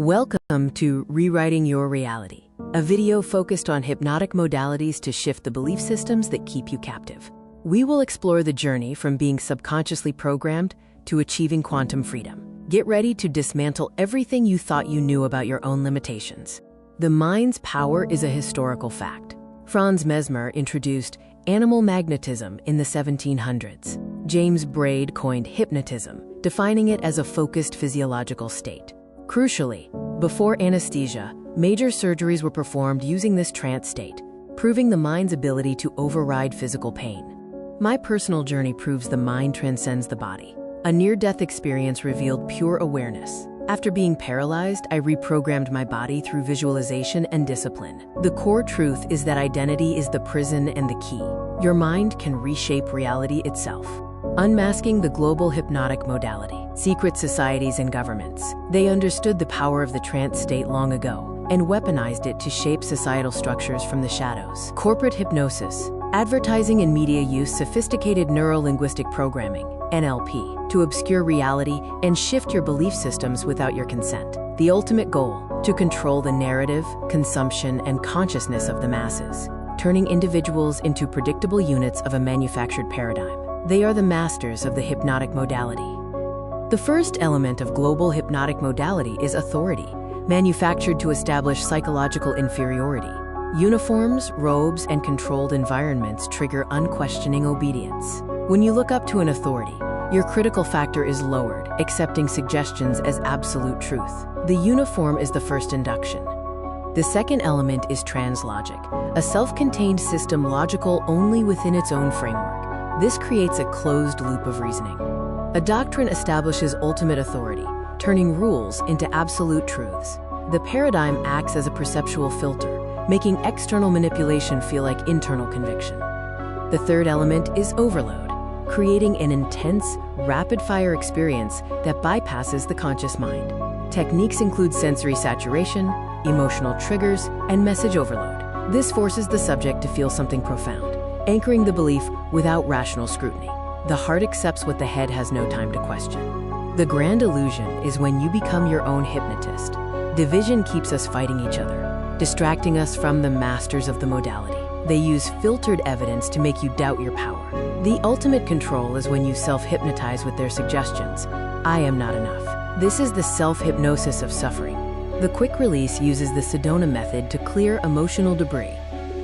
Welcome to Rewriting Your Reality, a video focused on hypnotic modalities to shift the belief systems that keep you captive. We will explore the journey from being subconsciously programmed to achieving quantum freedom. Get ready to dismantle everything you thought you knew about your own limitations. The mind's power is a historical fact. Franz Mesmer introduced animal magnetism in the 1700s. James Braid coined hypnotism, defining it as a focused physiological state. Crucially, before anesthesia, major surgeries were performed using this trance state, proving the mind's ability to override physical pain. My personal journey proves the mind transcends the body. A near-death experience revealed pure awareness. After being paralyzed, I reprogrammed my body through visualization and discipline. The core truth is that identity is the prison and the key. Your mind can reshape reality itself. Unmasking the global hypnotic modality. Secret societies and governments. They understood the power of the trance state long ago and weaponized it to shape societal structures from the shadows. Corporate hypnosis. Advertising and media use sophisticated neuro-linguistic programming, NLP, to obscure reality and shift your belief systems without your consent. The ultimate goal, to control the narrative, consumption, and consciousness of the masses, turning individuals into predictable units of a manufactured paradigm. They are the masters of the hypnotic modality. The first element of global hypnotic modality is authority, manufactured to establish psychological inferiority. Uniforms, robes, and controlled environments trigger unquestioning obedience. When you look up to an authority, your critical factor is lowered, accepting suggestions as absolute truth. The uniform is the first induction. The second element is translogic, a self-contained system logical only within its own framework. This creates a closed loop of reasoning. A doctrine establishes ultimate authority, turning rules into absolute truths. The paradigm acts as a perceptual filter, making external manipulation feel like internal conviction. The third element is overload, creating an intense, rapid-fire experience that bypasses the conscious mind. Techniques include sensory saturation, emotional triggers, and message overload. This forces the subject to feel something profound, anchoring the belief without rational scrutiny. The heart accepts what the head has no time to question. The grand illusion is when you become your own hypnotist. Division keeps us fighting each other, distracting us from the masters of the modality. They use filtered evidence to make you doubt your power. The ultimate control is when you self-hypnotize with their suggestions. I am not enough. This is the self-hypnosis of suffering. The quick release uses the Sedona method to clear emotional debris.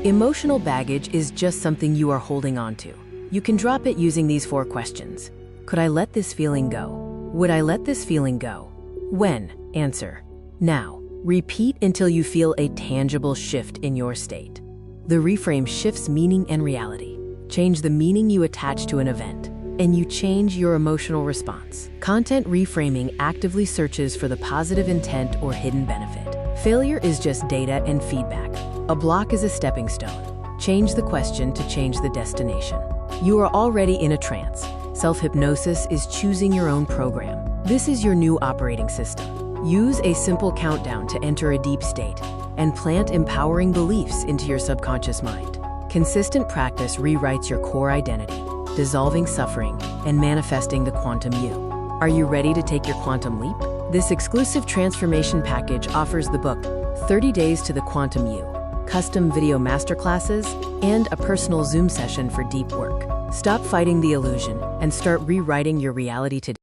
Emotional baggage is just something you are holding on to. You can drop it using these 4 questions. Could I let this feeling go? Would I let this feeling go? When? Answer: now. Repeat until you feel a tangible shift in your state. The reframe shifts meaning and reality. Change the meaning you attach to an event, and you change your emotional response. Content reframing actively searches for the positive intent or hidden benefit. Failure is just data and feedback. A block is a stepping stone. Change the question to change the destination. You are already in a trance. Self-hypnosis is choosing your own program. This is your new operating system. Use a simple countdown to enter a deep state and plant empowering beliefs into your subconscious mind. Consistent practice rewrites your core identity, dissolving suffering and manifesting the quantum you. Are you ready to take your quantum leap? This exclusive transformation package offers the book 30 Days to the Quantum You, custom video masterclasses, and a personal Zoom session for deep work. Stop fighting the illusion and start rewriting your reality today.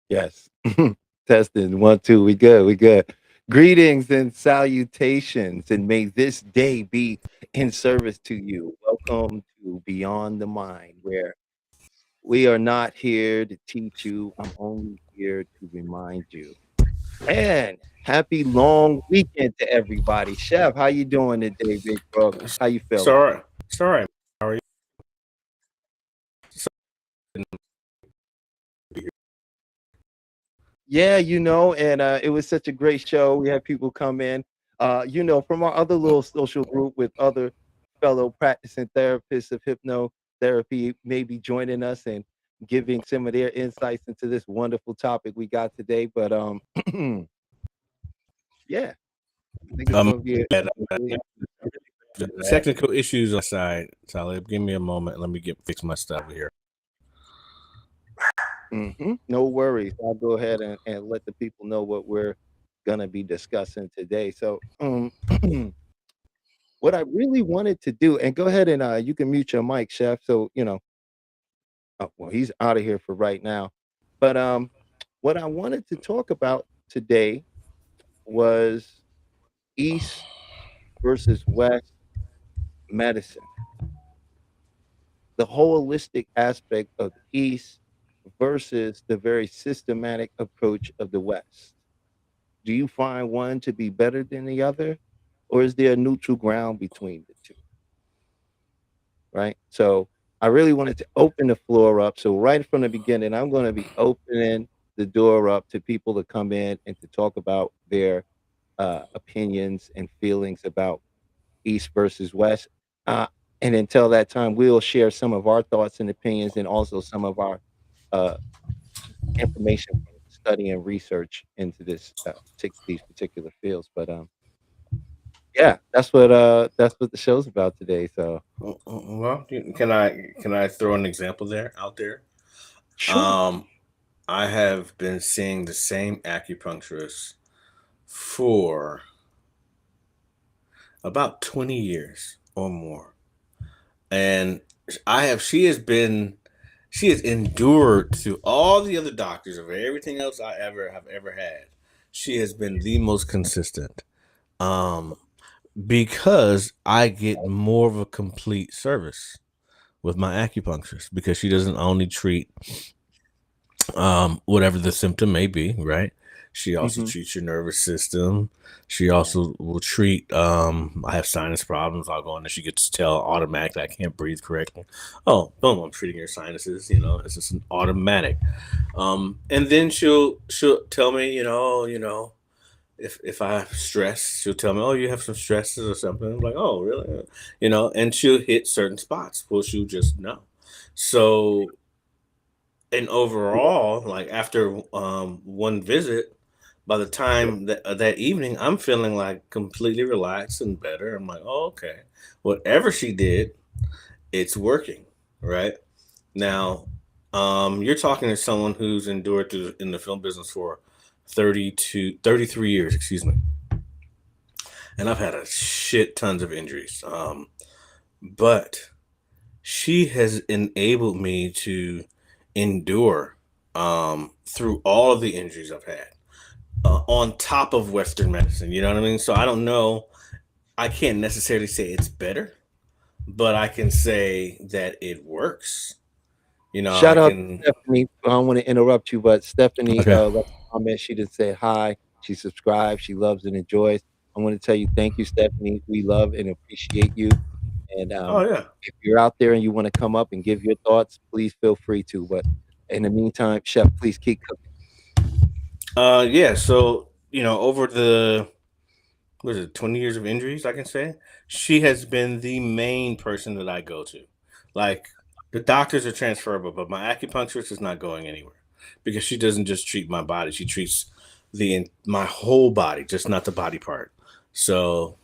Yes. Testing. 1, 2. We good. We good. Greetings and salutations, and may this day be in service to you. Welcome to Beyond the Mind, where we are not here to teach you. I'm only here to remind you. And happy long weekend to everybody. Chef, how you doing today, big bro? How you It's feeling? all right. It's all right. How are you? Yeah, and it was such a great show. We had people come in, from our other little social group with other fellow practicing therapists of hypnotherapy, maybe joining us and giving some of their insights into this wonderful topic we got today. But yeah, I think it's Um, going to be and, a really The technical issues aside, Talib, give me a moment. Let me fix my stuff here. No worries. I'll go ahead and let the people know what we're gonna be discussing today. So, what I really wanted to do, and go ahead and you can mute your mic, Chef. So oh, well, he's out of here for right now. But what I wanted to talk about today was East versus West medicine, the holistic aspect of the East versus the very systematic approach of the West. Do you find one to be better than the other, or is there a neutral ground between the two? Right. So I really wanted to open the floor up. So right from the beginning, I'm going to be opening the door up to people to come in and to talk about their opinions and feelings about East versus West. Uh, and until that time, we'll share some of our thoughts and opinions and also some of our uh, information from study and research into these particular fields. But yeah, that's what the show's about today. So Well, can I throw an example out there? sure. I have been seeing the same acupuncturist for about 20 years or more. And she has endured through all the other doctors of everything else I have ever had. She has been the most consistent. Because I get more of a complete service with my acupuncturist, because she doesn't only treat whatever the symptom may be, right? She also Hmm. treats your nervous system. She also will treat I have sinus problems. I'll go in and she gets to tell automatically I can't breathe correctly. Oh, boom, I'm treating your sinuses, it's just an automatic. And then she'll tell me, if I have stress, she'll tell me, "Oh, you have some stresses or something." I'm like, "Oh, really?" And she'll hit certain spots. Well, she'll just know. So, and overall, like after one visit, by the time that evening, I'm feeling like completely relaxed and better. I'm like, "Oh, okay. Whatever she did, it's working." Right now, you're talking to someone who's endured in the film business for 33 years, excuse me. And I've had a shit tons of injuries. But she has enabled me to endure through all of the injuries I've had, on top of Western medicine. You know what I mean? So I don't know. I can't necessarily say it's better, but I can say that it works. I Shout out can. to Stephanie. I don't want to interrupt you, but Stephanie Okay. left a comment. She just said hi. She subscribed. She loves and enjoys. I want to tell you thank you, Stephanie. We love and appreciate you. And Oh yeah. if you're out there and you want to come up and give your thoughts, please feel free to. But in the meantime, Chef, please keep cooking. Yeah. So over the what is it, 20 years of injuries, I can say, she has been the main person that I go to. Like, the doctors are transferable, but my acupuncturist is not going anywhere because she doesn't just treat my body. She treats my whole body, just not the body part. So,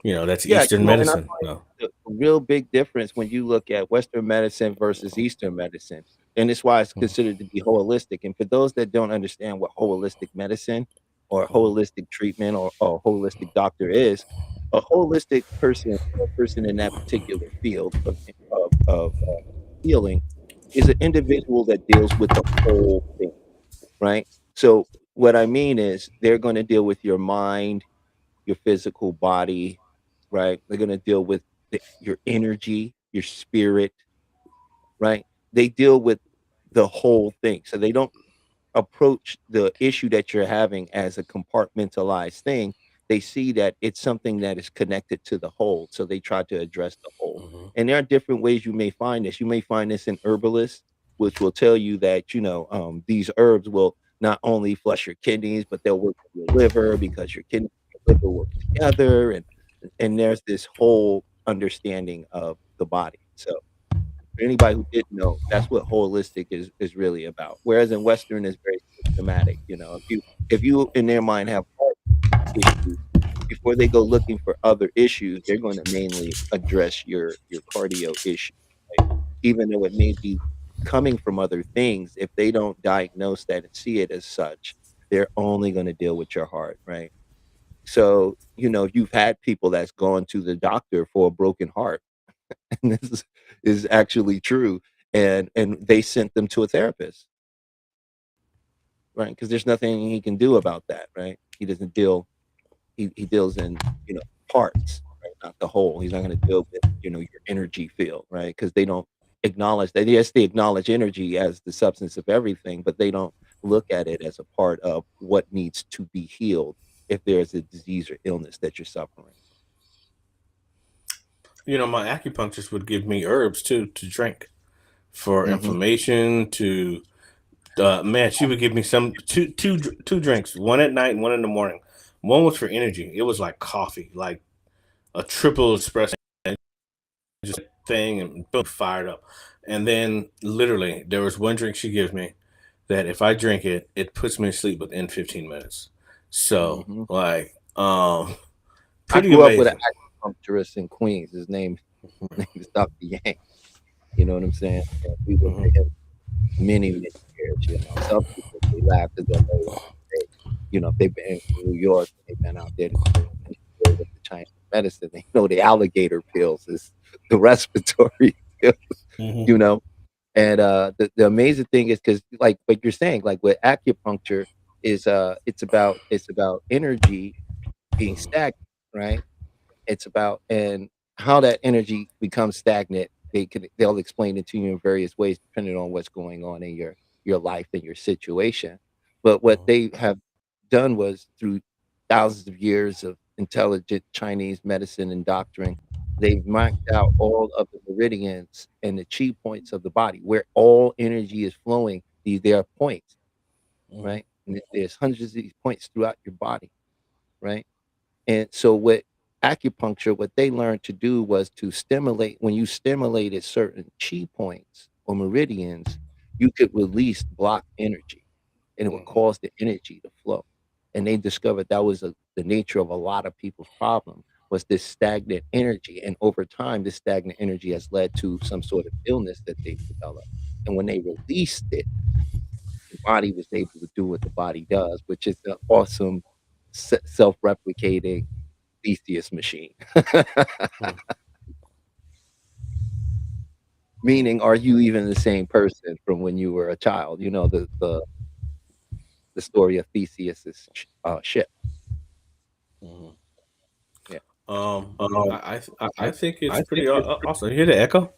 that's Yeah, Eastern and I medicine. find So, the real big difference when you look at Western medicine versus Eastern medicine, and it's why it's considered to be holistic. And for those that don't understand what holistic medicine or holistic treatment or holistic doctor is, a holistic person, or a person in that particular field of healing, is an individual that deals with the whole thing, right? So what I mean is they're going to deal with your mind, your physical body, right? They're gonna deal with your energy, your spirit, right? They deal with the whole thing. So they don't approach the issue that you're having as a compartmentalized thing. They see that it's something that is connected to the whole. So they try to address the whole. mhm. And there are different ways you may find this. You may find this in herbalists, which will tell you that, these herbs will not only flush your kidneys, but they'll work with your liver because your kidney and your liver work together. And there's this whole understanding of the body. So for anybody who didn't know, that's what holistic is really about. Whereas in Western is very systematic. If you in their mind have heart issues, before they go looking for other issues, they're going to mainly address your cardio issue, right? Even though it may be coming from other things, if they don't diagnose that and see it as such, they're only going to deal with your heart, right? So, you've had people that's gone to the doctor for a broken heart, and this is actually true, and they sent them to a therapist, right? Because there's nothing he can do about that, right? He doesn't deal he deals in, parts, right? Not the whole. He's not gonna deal with, your energy field, right? Because they don't acknowledge that. Yes, they acknowledge energy as the substance of everything, but they don't look at it as a part of what needs to be healed if there's a disease or illness that you're suffering. My acupuncturist would give me herbs too to drink for Mhm. inflammation. To man, she would give me two drinks, one at night and one in the morning. One was for energy. It was like coffee, like a triple espresso just thing, and boom, fired up. And then literally, there was one drink she gives me that if I drink it, it puts me to sleep within 15 minutes. So Mhm. like, I pretty grew up with an amazing. acupuncturist in Queens. His name Mhm, name is Dr. Yang, you know what I'm saying? And we went to mhm, him many, many years. Some people, they laugh because they know, if they've been in New York, they've been out there and deal with the Chinese medicine, they know the alligator pills is the respiratory pills, mhm, you know? And, the amazing thing is because, like what you're saying, like with acupuncture is, it's about energy being stagnant, right? It's about and how that energy becomes stagnant, they'll explain it to you in various ways depending on what's going on in your life and your situation. But what mhm, they have done was through thousands of years of intelligent Chinese medicine and doctrine, they've marked out all of the meridians and the chi points of the body where all energy is flowing. There are points, mhm, right? And there's hundreds of these points throughout your body, right? And so what acupuncture, what they learned to do was to stimulate when you stimulated certain chi points or meridians, you could release blocked energy and it would mhm. cause the energy to flow. And they discovered that was the nature of a lot of people's problem was this stagnant energy. And over time, this stagnant energy has led to some sort of illness that they've developed. And when they released it, the body was able to do what the body does, which is an awesome self-replicating Theseus machine. Hmm. Meaning, are you even the same person from when you were a child? The story of Theseus's ship. Mhm. Yeah. Um, Um, I think I it's think pretty it's awesome. You hear the echo?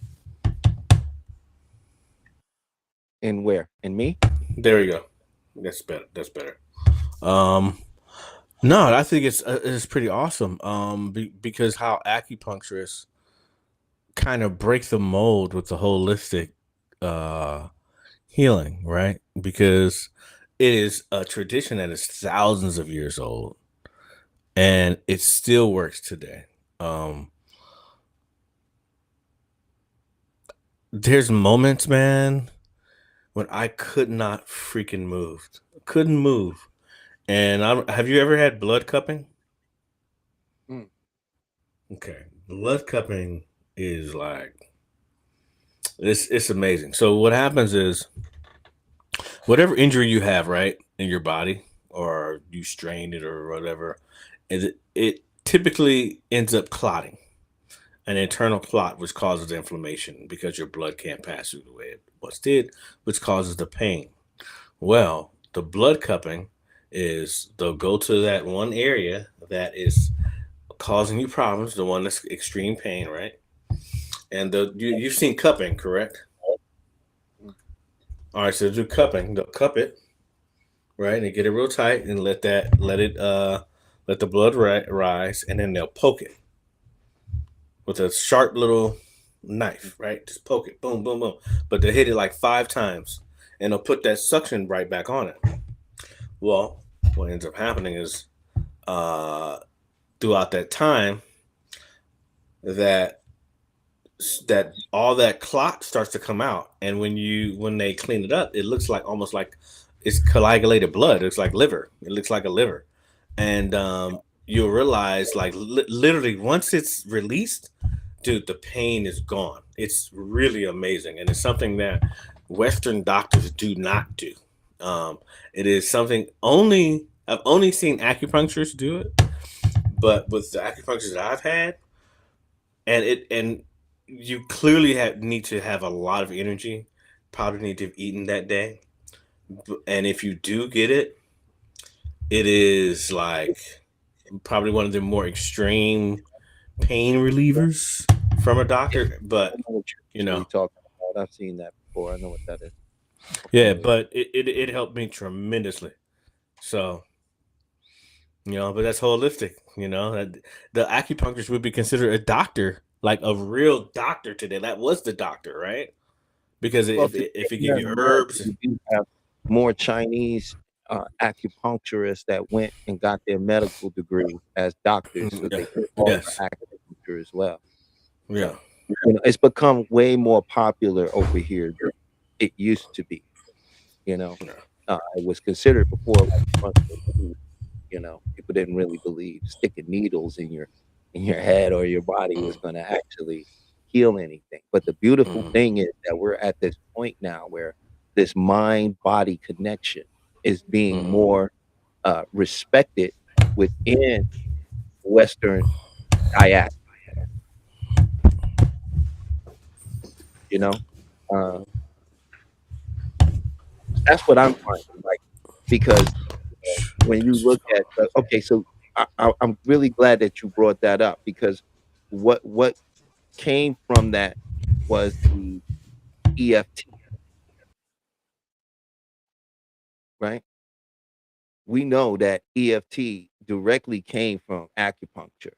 in where? In me? There you go. That's better. That's better. Um, no, I think it's pretty awesome. Because how acupuncturists kind of break the mold with the holistic uh healing, right? Because it is a tradition that is thousands of years old and it still works today. Um, there's moments, man, when I could not freaking move, couldn't move. And have you ever had blood cupping? Mm. Okay, blood cupping is like it's amazing. So what happens is whatever injury you have, right, in your body, or you strained it or whatever, it typically ends up clotting, an internal clot, which causes inflammation because your blood can't pass through the way it once did, which causes the pain. Well, the blood cupping is they'll go to that one area that is causing you problems, the one that's extreme pain, right? And you've seen cupping, correct? Mm. All right, so do cupping. They'll cup it, right, and get it real tight, and let the blood rise, and then they'll poke it with a sharp little knife, right? Just poke it, boom, boom, boom. But they hit it like 5 times, and they'll put that suction right back on it. Well, what ends up happening is uh, throughout that time, that that all that clot starts to come out, and when they clean it up, it looks like almost like it's coagulated blood. It's like liver. It looks like a liver, and you'll realize, like, literally, once it's released, dude, the pain is gone. It's really amazing, and it's something that Western doctors do not do. Um, it is something I've only seen acupuncturists do it, but with the acupuncturists that I've had, and you clearly need to have a lot of energy, probably need to have eaten that day, and if you do get it, it is like probably one of the more extreme pain relievers from a Yeah, doctor, I but know what you you're know, talking about. I've seen that before. I know what that is. I'm yeah, familiar. but it helped me tremendously. So, but that's holistic. The acupuncturist would be considered a doctor, like a real doctor today. That was the doctor, right? Because Well, if today if it you give have you more. herbs, You do have more Chinese acupuncturists that went and got their medical degree as doctors, so yeah, they can offer yes, acupuncture as well. yeah, So, it's become way more popular over here than it used to be. You know, yeah. it was considered before like functional food. People didn't really believe sticking needles in your head or your body was Mm, going to actually heal anything. But the beautiful mm, thing is that we're at this point now where this mind body connection is being mm. more respected within Western diaspora. You know, uh, that's what I'm finding. Like because when you look at okay, so I'm really glad that you brought that up because what came from that was the EFT, right? We know that EFT directly came from acupuncture,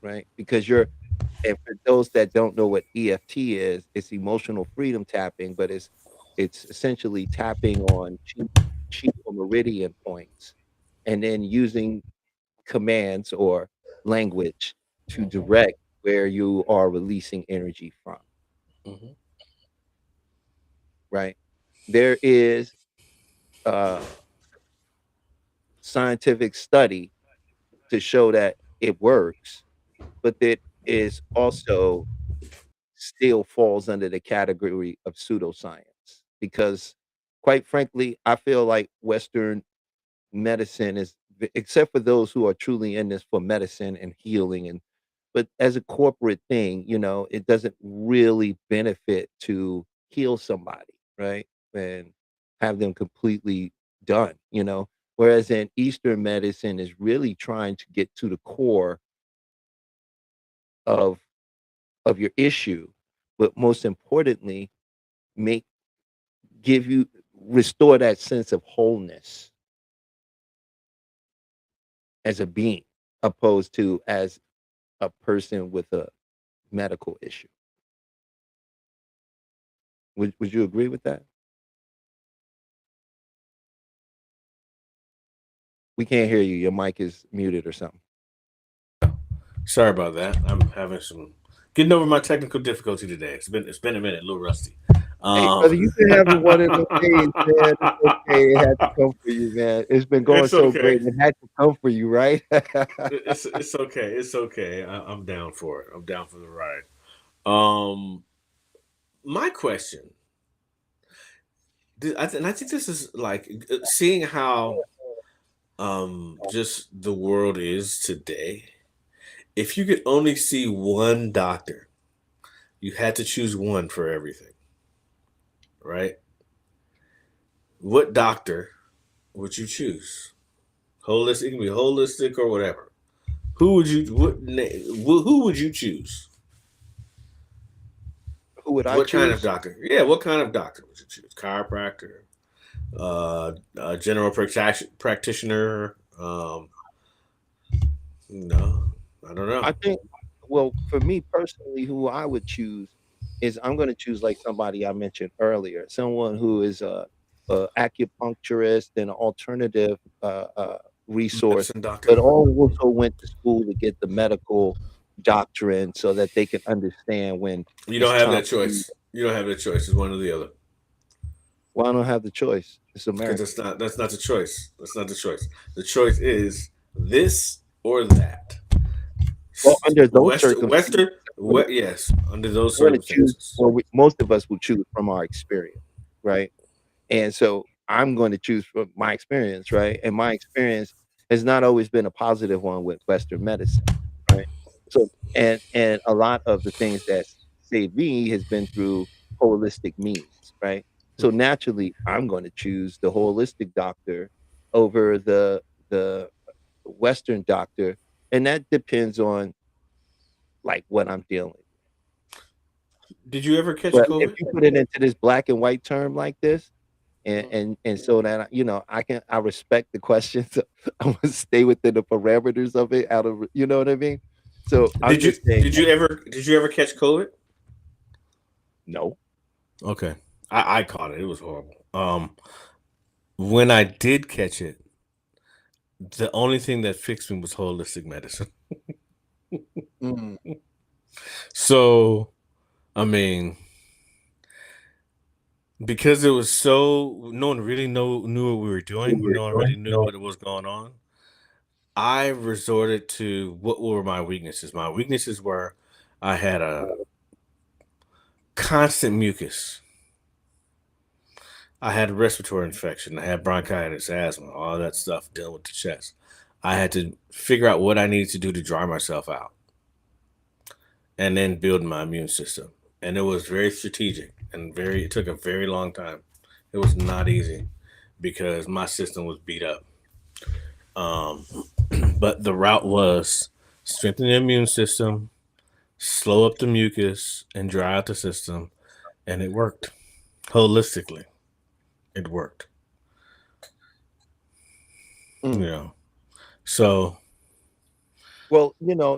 right? Because and for those that don't know what EFT is, it's emotional freedom tapping, but it's essentially tapping on chi or meridian points and then using commands or language to Mhm, direct where you are releasing energy from, mhm, right? There is a scientific study to show that it works, but it is also still falls under the category of pseudoscience because quite frankly, I feel like Western medicine is except for those who are truly in this for medicine and healing but as a corporate thing, it doesn't really benefit to heal somebody, right? And have them completely done. Whereas in Eastern medicine is really trying to get to the core of your issue, but most importantly, make give you restore that sense of wholeness as a being, opposed to as a person with a medical issue. Would you agree with that? We can't hear you. Your mic is muted or something. Sorry about that. I'm having some getting over my technical difficulty today. It's been a minute, a little rusty. Hey, Um, brother, you've been having one of those days, man. It's okay. It had to come for you, man. It's been going it's so okay. great. It had to come for you, right? It's okay. It's okay. I'm down for it. I'm down for the ride. Um, my question, and I think this is like seeing how just the world is today. If you could only see one doctor, you had to choose one for everything, right? What doctor would you choose? Holistic, it can be holistic or whatever. Who would you choose? Who would I What kind of choose? doctor? Yeah, what kind of doctor would you choose? Chiropractor, general practitioner. No, I don't know. I think, well, for me personally, who I would choose is I'm going to choose like somebody I mentioned earlier, someone who is a acupuncturist and an alternative resource, Medicine doctor. but also went to school to get the medical doctrine so that they can understand when You it's don't have time that to use. choice. You don't have that choice. It's one or the other. Well, I don't have the choice. It's Because America. that's not the choice. That's not the choice. The choice is this or that. Well, under those circumstances, Western, yes, under those we're going to choose. circumstances. Well, most of us will choose from our experience, right? And so I'm going to choose from my experience, right? And my experience has not always been a positive one with Western medicine, right? So, and a lot of the things that saved me has been through holistic means, right? So naturally, I'm going to choose the holistic doctor over the Western doctor, and that depends on like what I'm dealing with. Did you ever catch But if COVID? you put it into this black and white term like this, and Mhm. so that I respect the questions. I want to stay within the parameters of it. Out of you know what I mean. So I'm just saying did you ever catch COVID? no. Okay, I caught it. It was horrible. When I did catch it, the only thing that fixed me was holistic medicine. Mm. So, I mean, because it was so no one really knew what we were doing. No one really knew what was going on. I resorted to what were my weaknesses. My weaknesses were I had a constant mucus. I had a respiratory infection. I had bronchitis, asthma, all that stuff dealing with the chest. I had to figure out what I needed to do to dry myself out and then build my immune system. And it was very strategic and it took a very long time. It was not easy because my system was beat up. But the route was strengthen the immune system, slow up the mucus, and dry out the system. And it worked holistically. It worked. Mm. You know, so Well,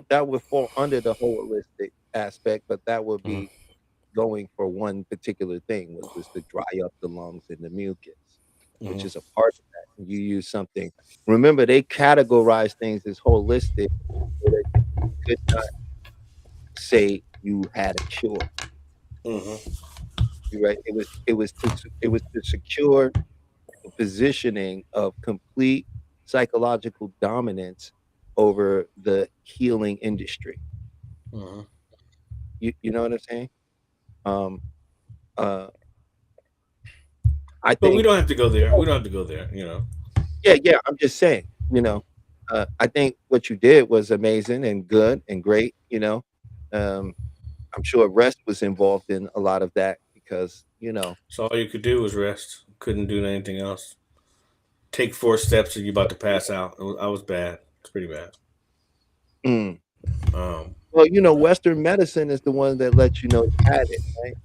that would fall under the holistic aspect, but that would be going for one particular thing, which was to dry up the lungs and the mucus, which is a part of that. You use something. Remember, they categorize things as holistic, so that you could not say you had a cure. You're right. It was to secure the positioning of complete psychological dominance over the healing industry. You know what I'm saying? Um, uh, I but we think, don't have to go there. We don't have to go there, you know. yeah. I'm just saying, I think what you did was amazing and good and great. I'm sure rest was involved in a lot of that because, So all you could do was rest. Couldn't do anything else. Take 4 steps and you're about to pass out. I was bad. It's pretty bad. mm. Um, Well, Western medicine is the one that lets you know you had it, right?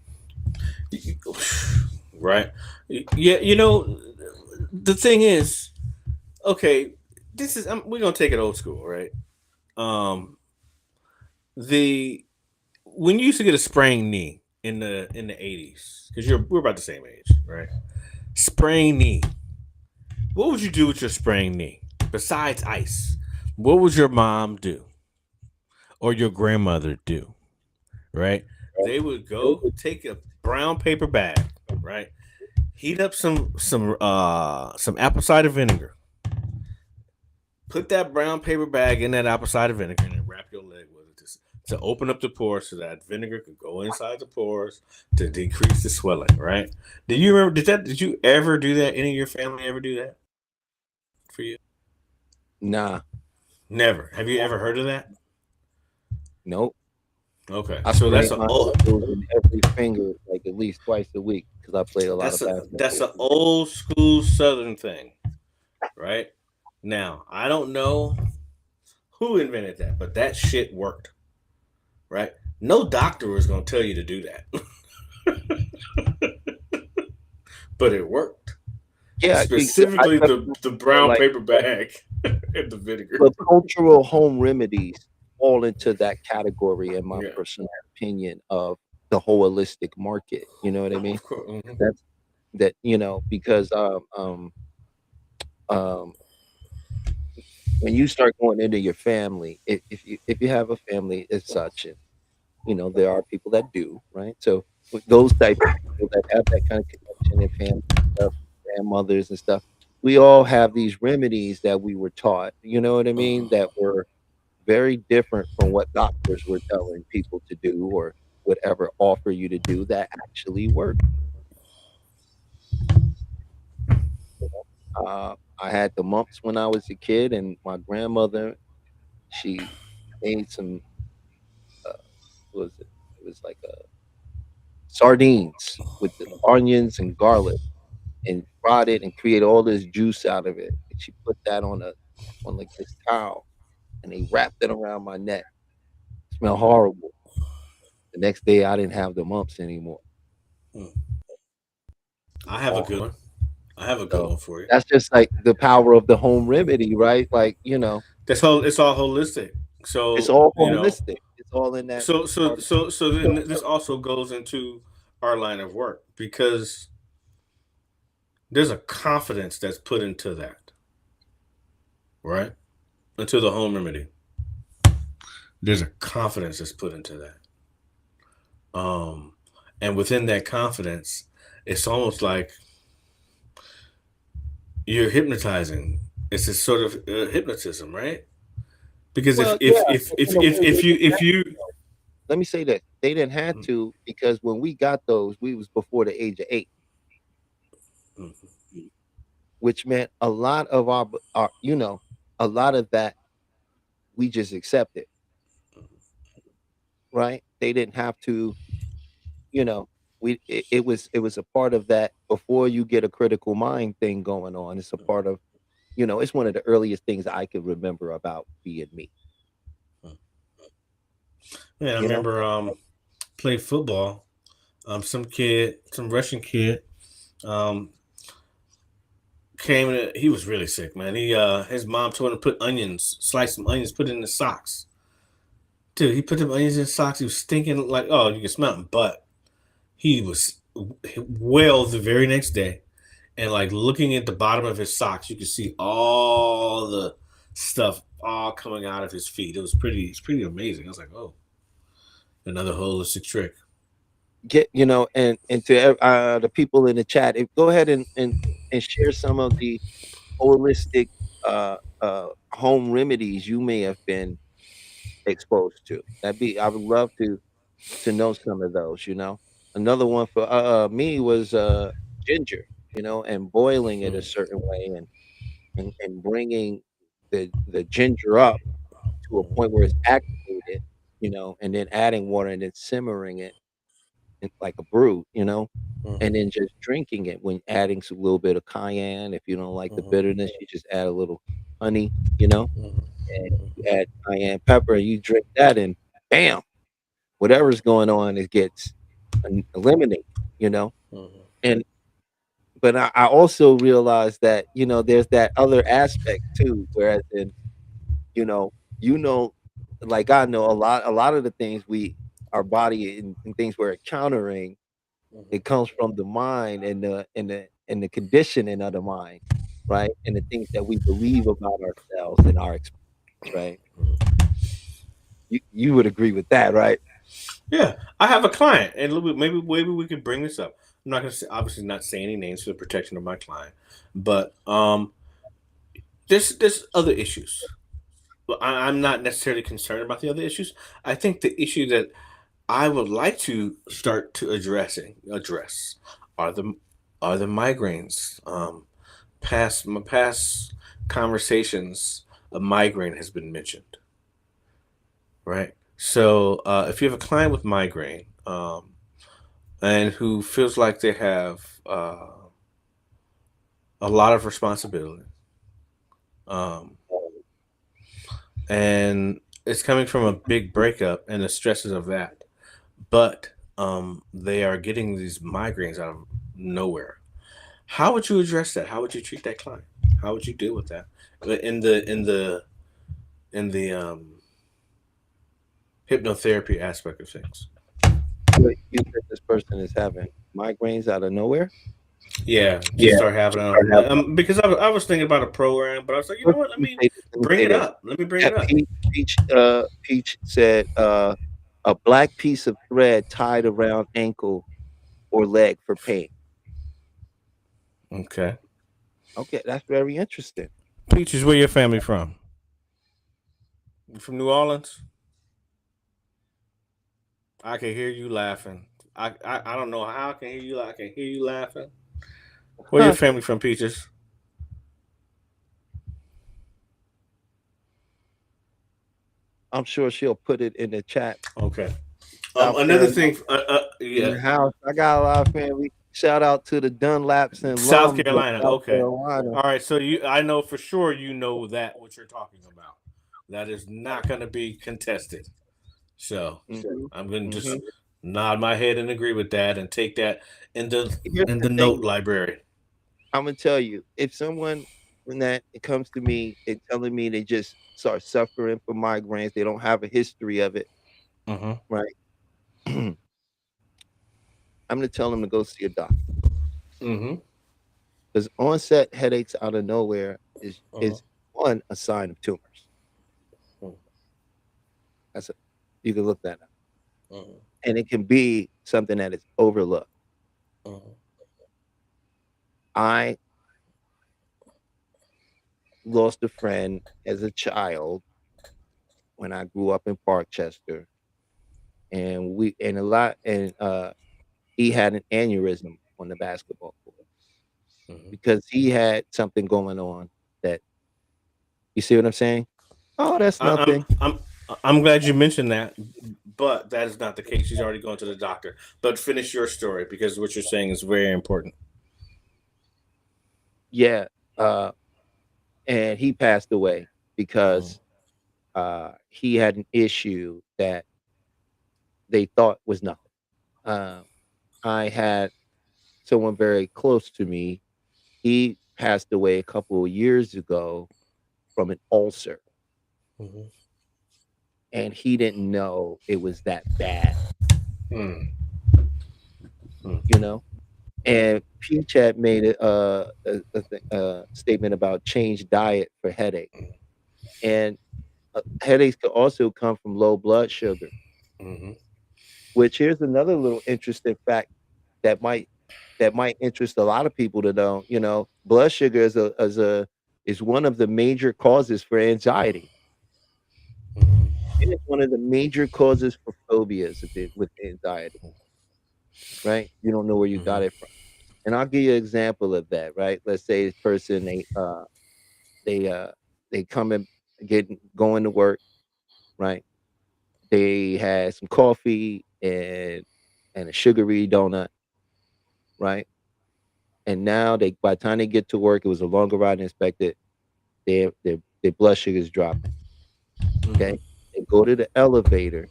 right? Yeah, the thing is, okay, this is we're gonna take it old school, right? When you used to get a sprained knee in the 80s, because we're about the same age, right? Sprained knee. What would you do with your sprained knee besides ice? What would your mom do or your grandmother do? Right? They would go take a brown paper bag, right? Heat up some apple cider vinegar. Put that brown paper bag in that apple cider vinegar and then wrap your leg with it to open up the pores so that vinegar could go inside the pores to decrease the swelling, right? Do you remember did you ever do that? Any of your family ever do that for you? Nah, Never. Have you ever heard of that? nope. Okay. I So sprained my ankles in every finger like at least twice a week because I played a lot of basketball. That's an old school Southern thing, right? Now, I don't know who invented that, but that shit worked, right? No doctor was going to tell you to do that. But it worked. Yeah, specifically the brown paper bag and the vinegar. But cultural home remedies fall into that category, in my personal opinion, of the holistic market. You know what I mean? That's because when you start going into your family, if you have a family as such, and there are people that do, right? So with those type of people that have that kind of connection in family, grandmothers and stuff. We all have these remedies that we were taught, you know what I mean, Mhm. that were very different from what doctors were telling people to do or whatever offer you to do that actually work. You know? I had the mumps when I was a kid, and my grandmother, she made some, what was it? It was like sardines with the onions and garlic, and fried it and create all this juice out of it. And she put that on like this towel, and they wrapped it around my neck. Smelled horrible. The next day, I didn't have the mumps anymore. Mm. I have a good one. I have a good So one for you. that's just like the power of the home remedy, right? Like, It's all holistic. it's So, all you know, holistic. It's all in that so so part. so so then this also goes into our line of work because there's a confidence that's put into that, right? Into the home remedy. There's a confidence that's put into that. Um, and within that confidence, it's almost like you're hypnotizing. It's a sort of hypnotism, right? Because Well, yeah, in a way they didn't if have you to. Let me say that they didn't have to because when we got those, we was before the age of 8, Mhm. which meant a lot of a lot of that we just accepted, right? They didn't have to, you know, it was a part of that before you get a critical mind thing going on. It's a part of, it's one of the earliest things I could remember about being me, Yeah, I you know? remember playing football. Some Russian kid, um, came in. He was really sick, man. His mom told him to put onions, slice some onions, put it in his socks. Dude, he put them onions in his socks. He was stinking like, oh, you can smell him. But he was well the very next day, and like looking at the bottom of his socks, you could see all the stuff all coming out of his feet. It's pretty amazing. I was like, oh, another holistic trick. And to the people in the chat, go ahead and share some of the holistic home remedies you may have been exposed to. I would love to know some of those, you know. Another one for me was ginger, and boiling it a Mm, certain way, and bringing the ginger up to a point where it's activated, and then adding water and then simmering it like a brew, and mhm, then just drinking it when adding a little bit of cayenne. If you don't like the mhm, bitterness, you just add a little honey, and you mhm, add cayenne pepper and you drink that, and bam, whatever's going on, it gets eliminated, you know. mhm, And but I also realized that there's that other aspect too, whereas you know you know like I know a lot of the things our body and things we're encountering, mhm, it comes from the mind and the conditioning of the mind, right? And the things that we believe about ourselves and our experience, right? mhm. You would agree with that, right? Yeah, I have a client, and maybe we could bring this up. I'm not going to say, obviously not say any names for the protection of my client, but there's other issues. Well, I'm not necessarily concerned about the other issues. I think the issue that I would like to start to address are the migraines. My past conversations, a migraine has been mentioned, right? So if you have a client with migraine, and who feels like they have a lot of responsibility, um, and it's coming from a big breakup and the stresses of that, but they are getting these migraines out of nowhere. How would you address that? How would you treat that client? How would you deal with that in the hypnotherapy aspect of things? You said this person is having migraines out of nowhere. Yeah, just Yeah, start having just start having. because I was thinking about a program, but I was like, you know what? Let me say this. Let me Bring say it this. up. Let me bring Yeah, it up. Peach said a black piece of thread tied around ankle or leg for pain. Okay. Okay, that's very interesting. Peaches, where your family from? You from New Orleans? I can hear you laughing. I don't know how I can hear you. I can hear you laughing. Where your Huh. family from, Peaches? I'm sure she'll put it in the chat. Okay. South Another Carolina thing. in Yeah, the house. I got a lot of family. Shout out to the Dunlaps and South Lums of Carolina. South Okay. Carolina. All right. So I know for sure you know that what you're talking about. That is not going to be contested. So Mhm, I'm going to just mhm. nod my head and agree with that and take that in the Here's in the the note thing. library. I'm gonna tell you, if someone when that it comes to me and telling me they just start suffering from migraines, they don't have a history of it, Mm-hmm. right? I'm gonna tell them to go see a doctor Mm-hmm. because onset headaches out of nowhere Uh-huh. is one a sign of tumors. That's a, you can look that up, Uh-huh. and it can be something that is overlooked. Uh-huh. I lost a friend as a child when I grew up in Parkchester, and he had an aneurysm on the basketball court Mm-hmm. because he had something going on that you see what I'm saying? Oh, that's I, I'm nothing. I'm I'm glad you mentioned that, but that is not the case. She's already gone to the doctor. But finish your story because what you're saying is very important. Yeah. Uh, and he passed away Mm-hmm. because he had an issue that they thought was nothing. Uh, I had someone very close to me. He passed away a couple of years ago from an ulcer, Mm-hmm. and he didn't know it was that bad, you know? And Peach had made a statement about change diet for headache. And headaches could also come from low blood sugar, Mm-hmm. which here's another little interesting fact that might interest a lot of people to know. You know, blood sugar is one of the major causes for anxiety. It is one of the major causes for phobias with anxiety, right? You don't know where you got Mm-hmm. it from. And I'll give you an example of that, right? Let's say this person they uh they come and get going to work, right? They had some coffee and a sugary donut, right? And now they by the time they get to work, it was a longer ride than expected. Their blood sugar is dropping. Mm-hmm. Okay. They go to the elevator.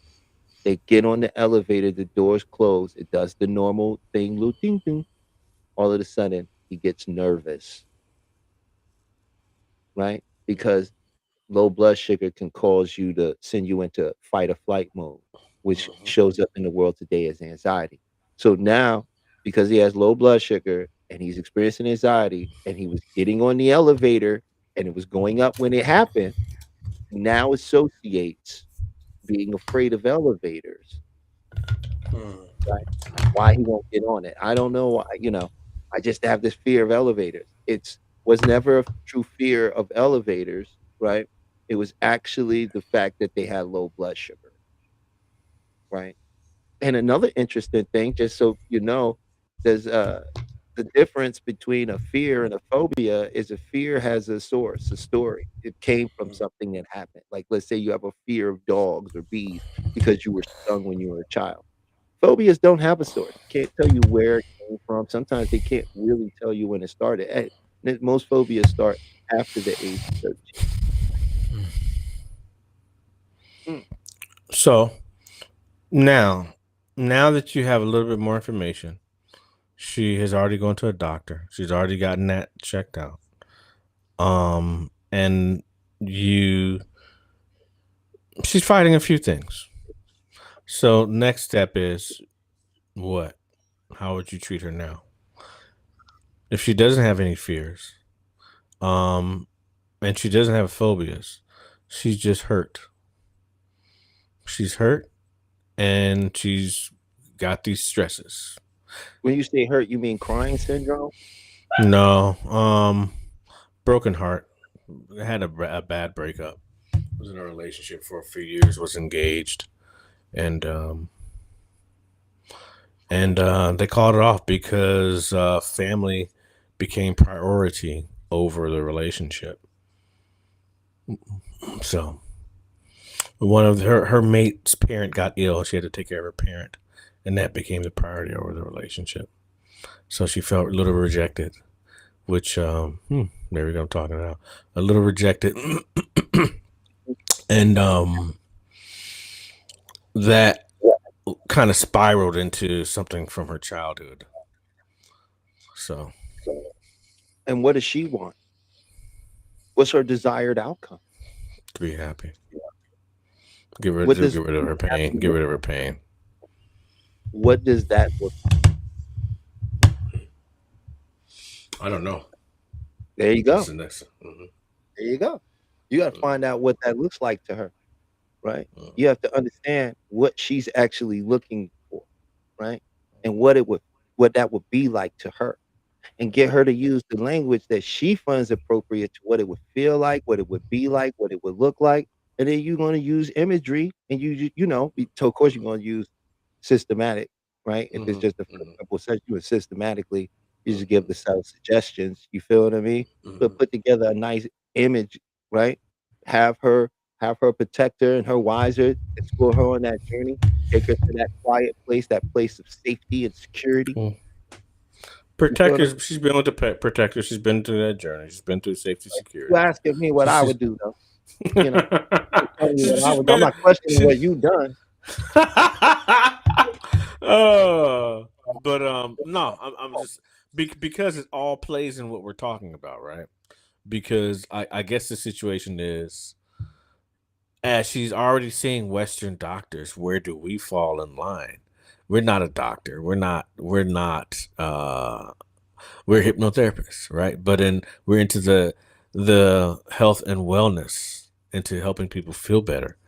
They get on the elevator, the doors close. It does the normal thing, little ding ding. All of a sudden, he gets nervous, right? Because low blood sugar can cause you to send you into fight or flight mode, which shows up in the world today as anxiety. So now, because he has low blood sugar and he's experiencing anxiety and he was getting on the elevator and it was going up when it happened, now associates being afraid of elevators, Mm-hmm. right? Why he won't get on it. I don't know why, I just have this fear of elevators. It's was never a true fear of elevators, right? It was actually the fact that they had low blood sugar, right? And another interesting thing, just so you know, there's the difference between a fear and a phobia is a fear has a source, a story. It came from something that happened. Like let's say you have a fear of dogs or bees because you were stung when you were a child. Phobias don't have a source. Can't tell you where it came from. Sometimes they can't really tell you when it started. Most phobias start after the age of 13. Mm, So now, now that you have a little bit more information, she has already gone to a doctor. She's already gotten that checked out. And you, she's fighting a few things. So next step is what? How would you treat her now? If she doesn't have any fears, um, and she doesn't have phobias, she's just hurt. She's hurt, and she's got these stresses. When you say hurt, you mean crying syndrome? No, broken heart. Had a bad breakup. Was in a relationship for a few years. Was engaged, and they called it off because family became priority over the relationship. So one of her mate's parent got ill. She had to take care of her parent, and that became the priority over the relationship. So she felt a little rejected, which there we go. I'm talking now. A little rejected, and that kind of spiraled into something from her childhood. So And what does she want? What's her desired outcome? to be happy, get rid What of does her pain. Get rid of her pain. what does that look like? I don't know. There you go. That's the next. There you go. You got to find out what that looks like to her, right? Mhm. You have to understand what she's actually looking for, right? And what that would be like to her. And get her to use the language that she finds appropriate to what it would feel like, what it would be like, what it would look like. And then you're going to use imagery, and so of course you're going to use systematic, right? If it's just a couple of sessions, you would systematically, you just give the self suggestions. You feel what I mean? But put together a nice image, right? Have her protect her and her wiser, escort her on that journey, take her to that quiet place, that place of safety and security. Mm. Protectors. She's been with the pet protector. She's been through that journey. She's been through safety security. You asking me what I would do, though. You know, I'm been- not questioning what you've done. But no, I'm just because it all plays in what we're talking about, right? Because I guess the situation is, as she's already seeing Western doctors, where do we fall in line? We're not a doctor. We're hypnotherapists, right? But we're into the health and wellness, into helping people feel better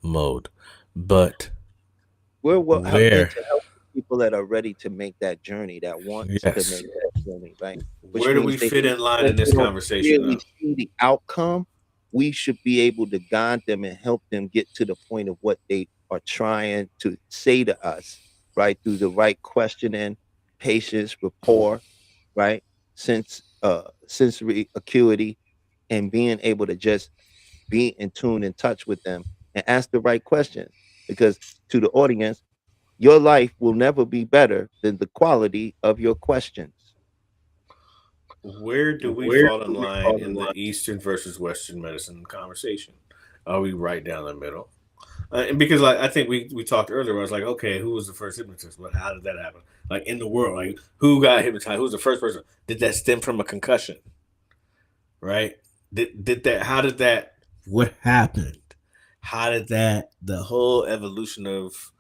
mode. But We're where to help people that are ready to make that journey, that want to make that journey, right? Where do we fit in line in this conversation? Really see the outcome. We should be able to guide them and help them get to the point of what they are trying to say to us, right? Through the right questioning, patience, rapport, right? Sensory acuity, and being able to just be in tune and touch with them and ask the right questions. Because to the audience, your life will never be better than the quality of your questions. Where do we fall in line in the Eastern versus Western medicine conversation? Are we right down the middle? And because I think we talked earlier, I was like, okay, who was the first hypnotist? But how did that happen? Like in the world, like who got hypnotized? Who was the first person? Did that stem from a concussion? Right? Did that? How did that? What happened? How did that? The whole evolution of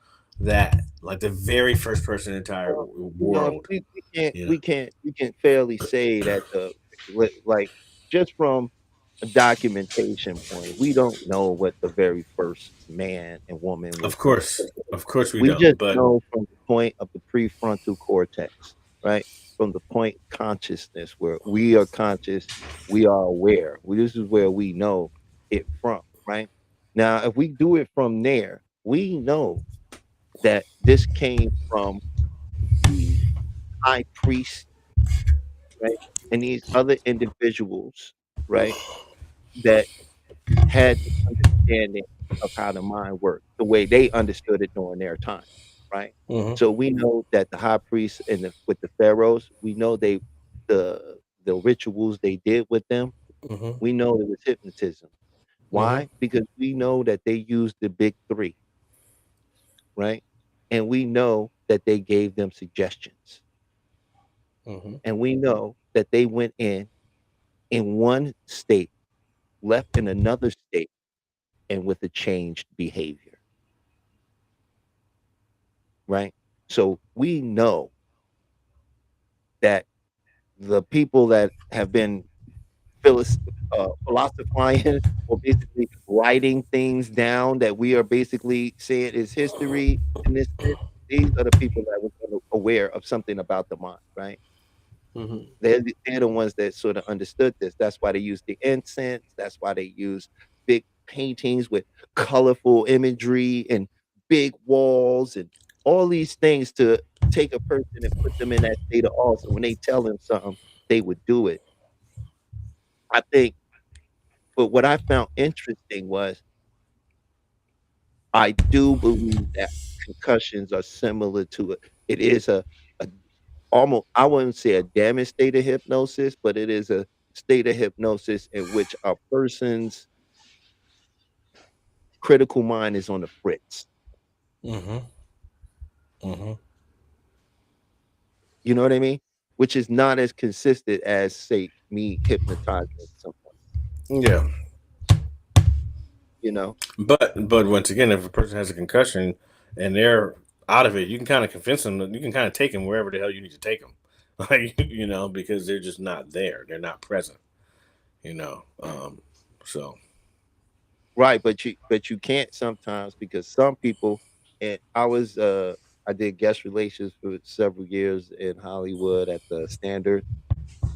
that, like the very first person in the entire world. We can't fairly say that like just from a documentation point, we don't know what the very first man and woman was. Of course we don't. Just know from the point of the prefrontal cortex, right? From the point of consciousness where we are conscious, we are aware. This is where we know it from, right? Now, if we do it from there, we know that this came from the high priest, right? And these other individuals, right, that had the understanding of how the mind worked, the way they understood it during their time, right? So we know that the high priest and with the pharaohs, we know the rituals they did with them. We know it was hypnotism. Why? Because we know that they used the big three, right? And we know that they gave them suggestions. And we know that they went in one state, left in another state, and with a changed behavior. Right? So we know that the people that have been philosophizing or basically writing things down that we are basically saying is history, and these are the people that were aware of something about the mind, right? Mhm. They're the ones that sort of understood this. That's why they use the incense. That's why they use big paintings with colorful imagery and big walls and all these things to take a person and put them in that state of awe. So when they tell them something, they would do it. I think, but what I found interesting was I do believe that concussions are similar to it. It is a almost, I wouldn't say a damaged state of hypnosis, but it is a state of hypnosis in which a person's critical mind is on the fritz. Mhm. Mhm. You know what I mean? Which is not as consistent as, say, me hypnotizing someone, Yeah. you know? But once again, if a person has a concussion and they're out of it, you can kind of convince them. You can kind of take them wherever the hell you need to take them, like because they're just not there. They're not present. You know. So. Right, but you can't sometimes because some people, and I did guest relations for several years in Hollywood at the Standard.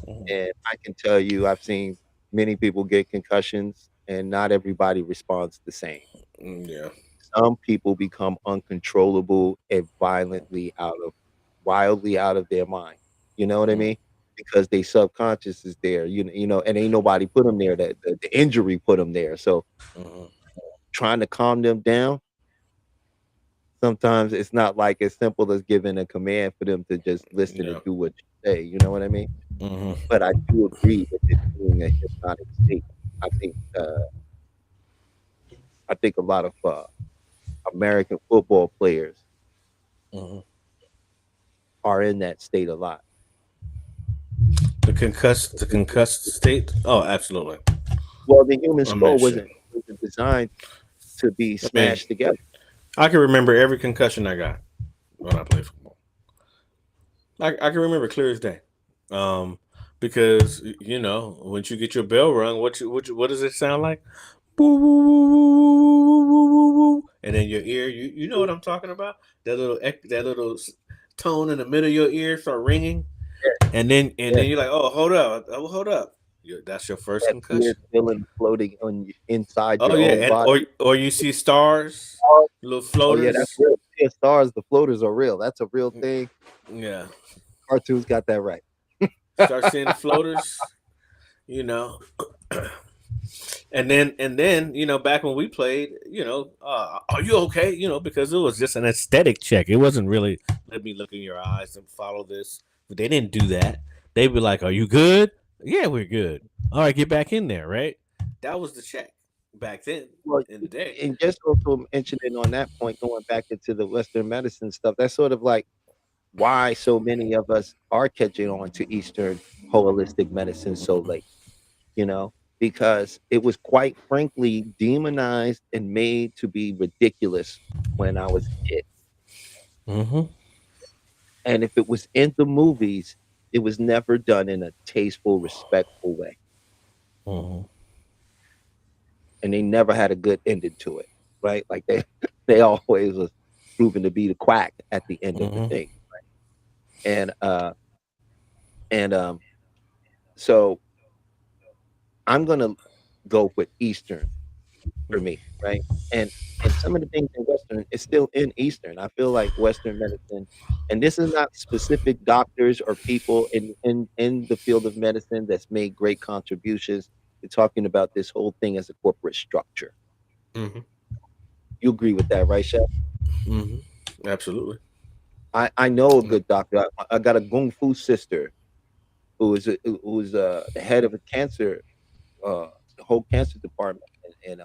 Mhm. And I can tell you, I've seen many people get concussions, and not everybody responds the same. Yeah. Some people become uncontrollable and wildly out of their mind. You know what I Mm, mean? Because they subconscious is there, and ain't nobody put them there. That the injury put them there. So mhm. trying to calm them down, sometimes it's not like as simple as giving a command for them to just listen and Yeah. do what you say. You know what I mean? Mhm. But I do agree with it being a hypnotic state. I think I think a lot of American football players Mhm. are in that state a lot. The concussed state. Oh, absolutely. Well, the human I skull mean, shit. wasn't designed to be I mean, smashed together. I can remember every concussion I got when I played football. I can remember clear as day. Um, because once you get your bell rung, what does it sound like? Woo, woo, woo, woo, woo, woo, woo, woo. And then your ear, you know what I'm talking about? That little tone in the middle of your ear start ringing, and then Yeah, you're like, hold up. That's your first that weird concussion. feeling floating inside Oh your yeah, own and body. or you see stars, little Oh yeah, that's floaters. real. Yeah, stars, the floaters are real. That's a real thing. Yeah, Cartoons got that right. start seeing the floaters. You know, and then back when we played, are you okay? Because it was just an aesthetic check. It wasn't really let me look in your eyes and follow this. But they didn't do that. They'd be like, "Are you good? Yeah, we're good. All right, get back in there." Right? That was the check back then Well, in the day. and just also mentioning on that point, going back into the Western medicine stuff, that's sort of like why so many of us are catching on to Eastern holistic medicine so late, you know, because it was quite frankly demonized and made to be ridiculous when I was a kid. Mm-hmm. And if it was in the movies, it was never done in a tasteful, respectful way. Mm-hmm. And they never had a good ending to it, right? Like they they always was proven to be the quack at the end of the Mm-hmm. thing. And and so I'm gonna go with Eastern for me, right? And some of the things in Western is still in Eastern. I feel like Western medicine, and this is not specific doctors or people in the field of medicine that's made great contributions to talking about this whole thing as a corporate structure. Mm-hmm. You agree with that, right, Chef? Mm-hmm. Absolutely. I know a good doctor. I got a Kung Fu sister who is the head of a cancer the whole cancer department in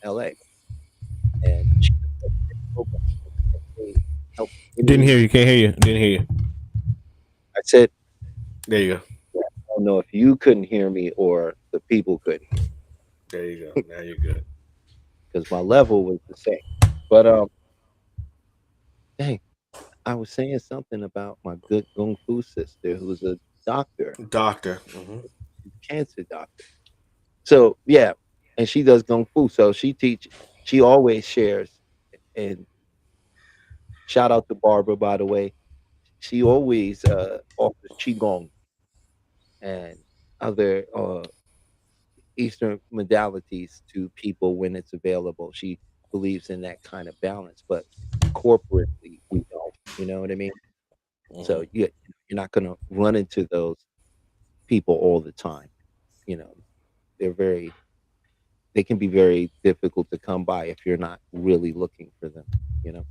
LA, and she program and they help Didn't many. hear you. Can't hear you. Didn't hear you. I said, There you go. I don't know if you couldn't hear me or the people couldn't hear There you go. Now you're good. because my level was the same. But dang, I was saying something about my good Kung Fu sister who's a doctor, Doctor. Mm-hmm. cancer doctor. So yeah, and she does Kung Fu. So she always shares, and shout out to Barbara, by the way. she always offers qigong and other Eastern modalities to people when it's available. She believes in that kind of balance, but corporately we don't. You know what I mean? So Mhm. you're not going to run into those people all the time. You know, they're very they can be very difficult to come by if you're not really looking for them. You know,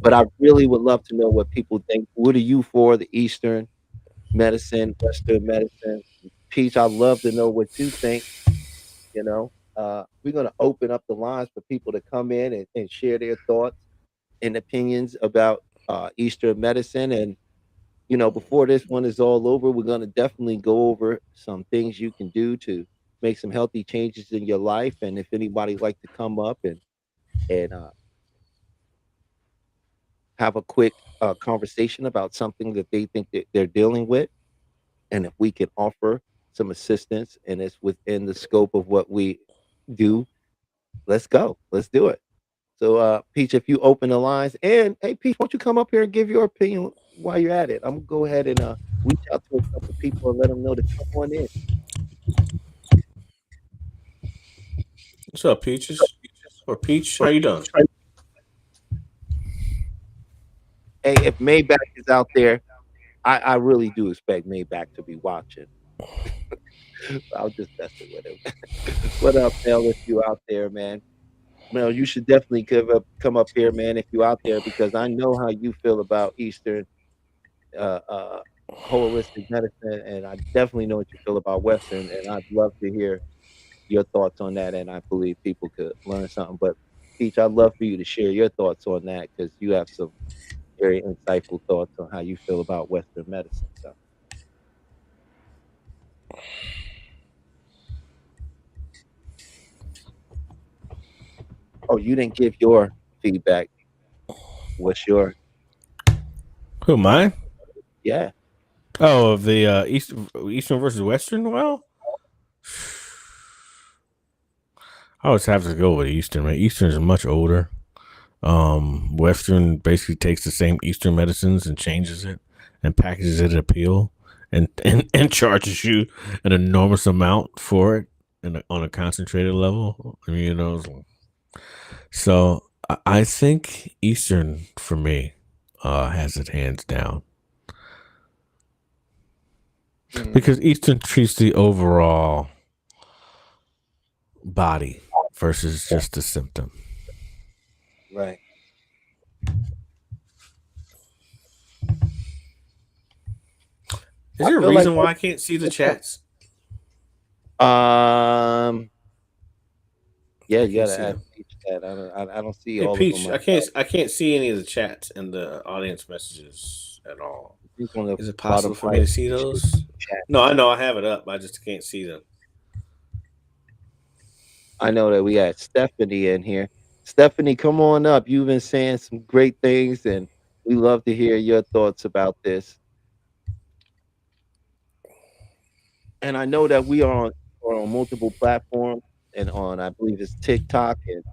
but I really would love to know what people think. What are you for? The Eastern medicine, Western medicine? Peach, I'd love to know what you think. You know, we're going to open up the lines for people to come in and share their thoughts and opinions about Eastern medicine. And, before this one is all over, we're going to definitely go over some things you can do to make some healthy changes in your life. And if anybody like to come up and have a quick conversation about something that they think that they're dealing with, and if we can offer some assistance and it's within the scope of what we do, let's go. Let's do it. So, Peach, if you open the lines, and hey, Peach, why don't you come up here and give your opinion while you're at it? I'm gonna go ahead and reach out to a couple people and let them know to come on in. What's up, Peaches? Or Peach? How you doing? Hey, if Maybach is out there, I really do expect Maybach to be watching. I'll just messing with him. What up, Mel? If you out there, man, Mel, you should definitely come up here, man. If you out there, because I know how you feel about Eastern uh, uh, holistic medicine, and I definitely know what you feel about Western, and I'd love to hear your thoughts on that, and I believe people could learn something. But Peach, I'd love for you to share your thoughts on that because you have some very insightful thoughts on how you feel about Western medicine. So, oh, you didn't give your feedback. What's your Who, mine? yeah? Oh, of the Eastern versus Western. Well, I always have to go with Eastern. Man, Eastern is much older. Western basically takes the same Eastern medicines and changes it and packages it at a pill and charges you an enormous amount for it on a concentrated level. I mean, so I think Eastern for me has it hands down Mm, because Eastern treats the overall body versus just the symptom. right. Is I there a feel like reason why I can't see the chats? um yeah, I you can't gotta see ask them. Peach that. I don't see Hey all of them Peach, myself. I can't see any of the chats and the audience messages at all. I think on the Is it bottom possible for me right to see it should those? chat. No, I know I have it up. I just can't see them. I know that we got Stephanie in here. Stephanie, come on up. You've been saying some great things, and we love to hear your thoughts about this. And I know that we are on multiple platforms and on, I believe it's TikTok and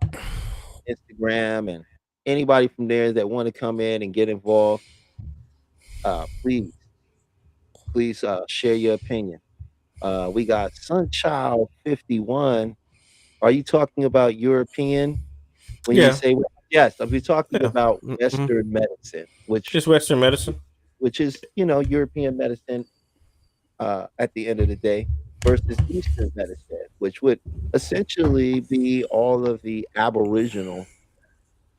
Instagram, and anybody from there that want to come in and get involved, please share your opinion. We got Sunchild 51. Are you talking about European when you Yeah, say yes? I'll be talking yeah. about Mm-hmm. Western medicine, which Just Western medicine. which is European medicine at the end of the day versus Eastern medicine, which would essentially be all of the Aboriginal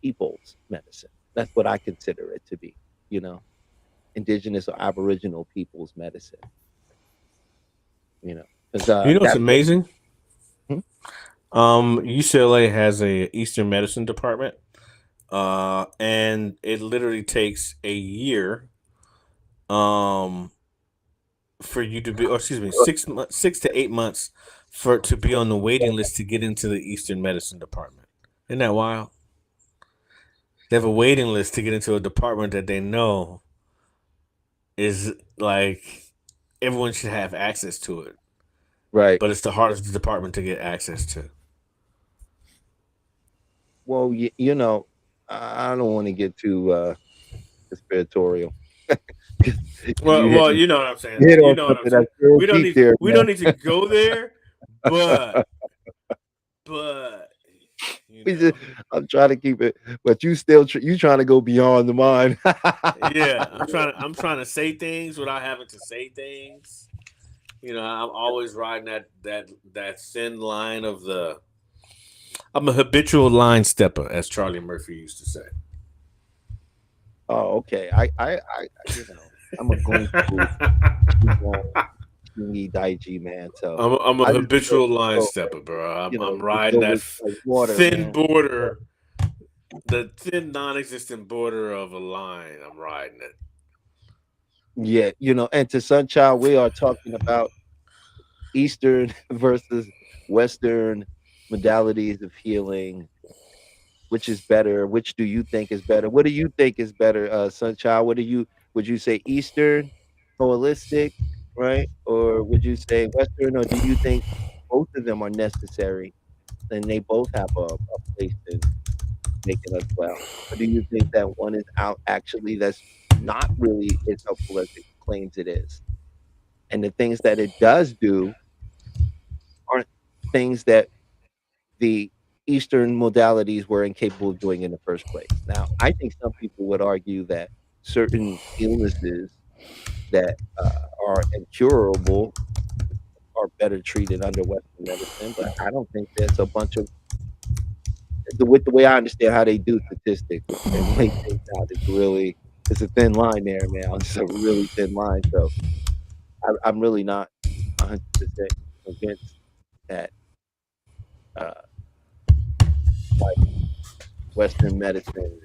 people's medicine. That's what I consider it to be. You know, indigenous or Aboriginal people's medicine. Because You know what's that's what. amazing? Hmm? UCLA has a Eastern medicine department, and it literally takes a year, um, for you to be, or excuse me, 6 months, 6 to 8 months for to be on the waiting list to get into the Eastern medicine department. Isn't that wild? They have a waiting list to get into a department that they know is like everyone should have access to it, Right. but it's the hardest department to get access to. Well, I don't want to get too conspiratorial. You Well, you know what I'm saying. hit You on know what I'm something saying. that's real deep there, We man. don't need to go there, but you We just, know, I'm trying to keep it, but you still you trying to go beyond the mind. yeah, I'm trying to say things without having to say things. You know, I'm always riding that thin line of the. I'm a habitual line stepper, as Charlie Murphy used to say. Oh, okay. You know, I'm a going through Kingy Daiji, man. So I'm a I just go with habitual the line flow, man. stepper, bro. You I'm know, just riding go that with like water, thin man. border, the thin non-existent border of a line. I'm riding it. Yeah, you know, and to Sunchild, we are talking about Eastern versus Western modalities of healing. Which is better? Which do you think is better? What do you think is better, Sunchild? What do you would you say Eastern, holistic, right? Or would you say Western, or do you think both of them are necessary and they both have a place in making us well? Or do you think that one is out actually that's not really as helpful as it claims it is? And the things that it does do aren't things that the Eastern modalities were incapable of doing in the first place. Now, I think some people would argue that certain illnesses that are incurable are better treated under Western medicine, but I don't think there's a bunch of with the way I understand how they do statistics and lay things out, it's a thin line there, man. It's a really thin line. So I'm really not 100% convinced that uh, like Western medicine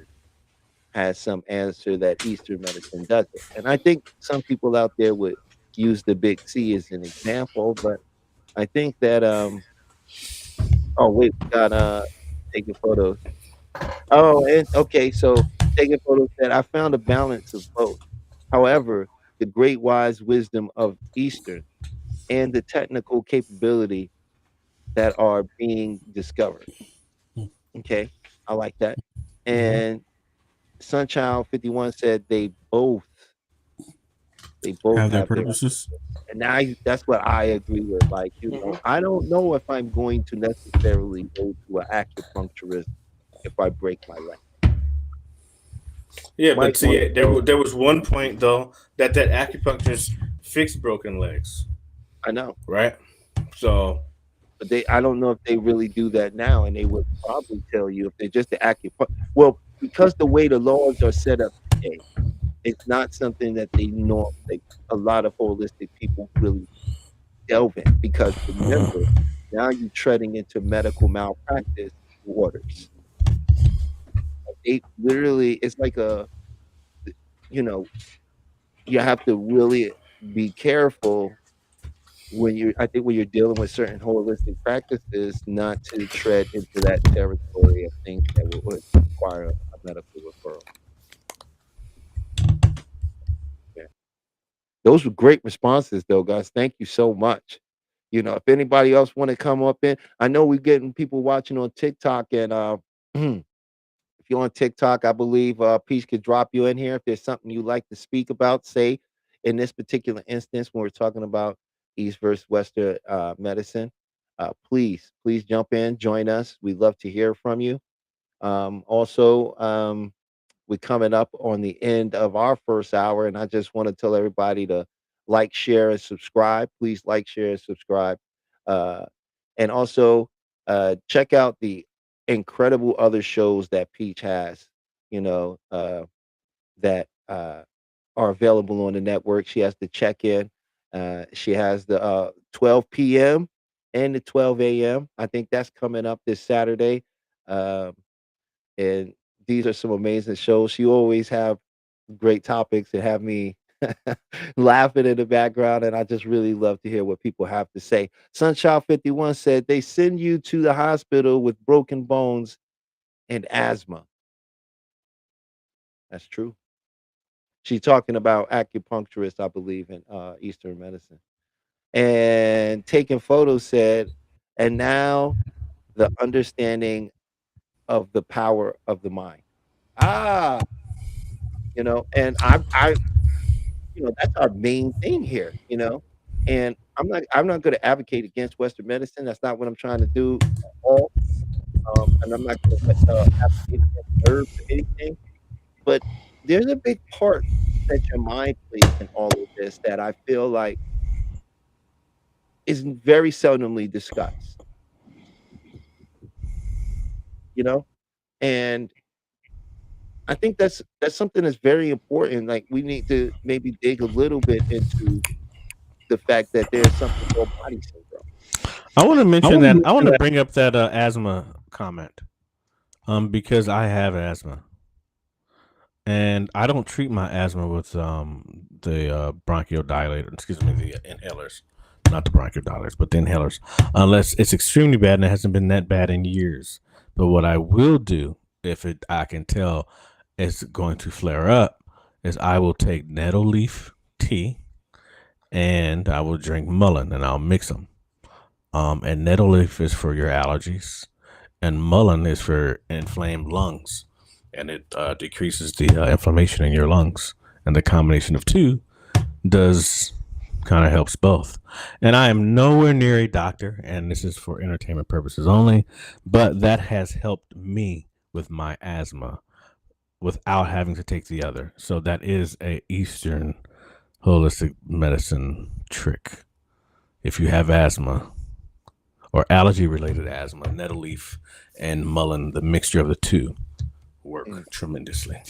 has some answer that Eastern medicine doesn't. And I think some people out there would use the Big C as an example, but I think that oh wait, we got taking photos. Oh, and okay, so taking photos that I found a balance of both. However, the great wise wisdom of Eastern and the technical capability that are being discovered. Okay, I like that. Mhm. And Sunchild 51 said they both Have their have their purposes. and that's what I agree with. Like, you know, Mhm. I don't know if I'm going to necessarily go to an acupuncturist if I break my leg. Yeah, Might but want to see, go. there was one point though that acupuncturist fixed broken legs, I know, right? So but I don't know if they really do that now, and they would probably tell you if they're just the acupuncture. Well, because the way the laws are set up today, it's not something that they know. Like a lot of holistic people really delve in because remember, now you're treading into medical malpractice waters. They literally, it's like you know, you have to really be careful when I think when you're dealing with certain holistic practices, not to tread into that territory of things that would require a medical referral. Yeah. Those were great responses though, guys. Thank you so much. You know, if anybody else want to come up in, I know we're getting people watching on TikTok and if you're on TikTok, I believe Peach could drop you in here if there's something you like to speak about. Say in this particular instance, when we're talking about East versus Western medicine, please jump in, join us. We'd love to hear from you. Also, we're coming up on the end of our first hour, and I just want to tell everybody to like, share, and subscribe. Please like, share, and subscribe. Uh, and also check out the incredible other shows that Peach has, you know, that are available on the network. She has the check in. She has the 12 p.m. and the 12 a.m. I think that's coming up this Saturday. Um, and these are some amazing shows. She always have great topics that have me laughing in the background, and I just really love to hear what people have to say. Sunchild 51 said they send you to the hospital with broken bones and asthma. That's true. She's talking about acupuncturists, I believe, in Eastern medicine. And taking photos said, and now the understanding of the power of the mind. Ah, you know, and I that's our main thing here, and I'm not going to advocate against Western medicine. That's not what I'm trying to do at all. And I'm not going to advocate against herbs or anything. But there's a big part that your mind plays in all of this that I feel like is very seldomly discussed, and I think that's something that's very important. Like, we need to maybe dig a little bit into the fact that there's something called body syndrome. I want to mention that. I want to bring up that asthma comment, because I have asthma, and I don't treat my asthma with the bronchodilator. Excuse me, the inhalers, not the bronchodilators, but the inhalers, unless it's extremely bad, and it hasn't been that bad in years. But what I will do, if I can tell it's going to flare up, is I will take nettle leaf tea, and I will drink mullein, and I'll mix them. And nettle leaf is for your allergies, and mullein is for inflamed lungs, and it decreases the inflammation in your lungs. And the combination of two does kind of helps both. And I am nowhere near a doctor, and this is for entertainment purposes only, but that has helped me with my asthma without having to take the other. So that is a Eastern holistic medicine trick. If you have asthma or allergy related asthma, nettle leaf and mullein, the mixture of the two, work tremendously.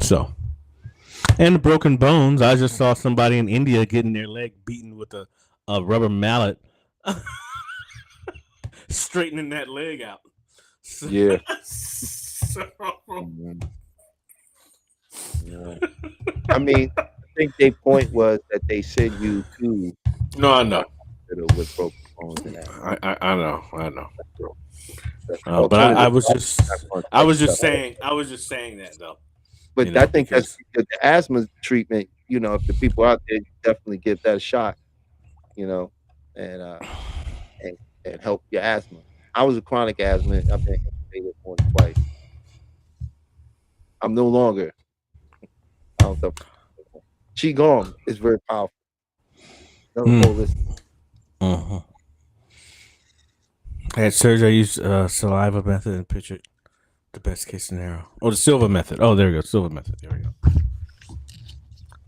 So, and the broken bones, I just saw somebody in India getting their leg beaten with a rubber mallet, straightening that leg out. So, Yeah. I mean, I think their point was that they send you to No, I know. with broken bones and that. I know. That's But I was just saying that though. But I think that's the asthma treatment. If the people out there, definitely give that a shot. And help your asthma. I was a chronic asthma. I've been intubated more than twice. I'm no longer. I don't know. Qigong is very powerful. I had surgery. I used saliva method and pictured the best case scenario. Oh, the silver method. Oh, there we go. Silver method. There we go.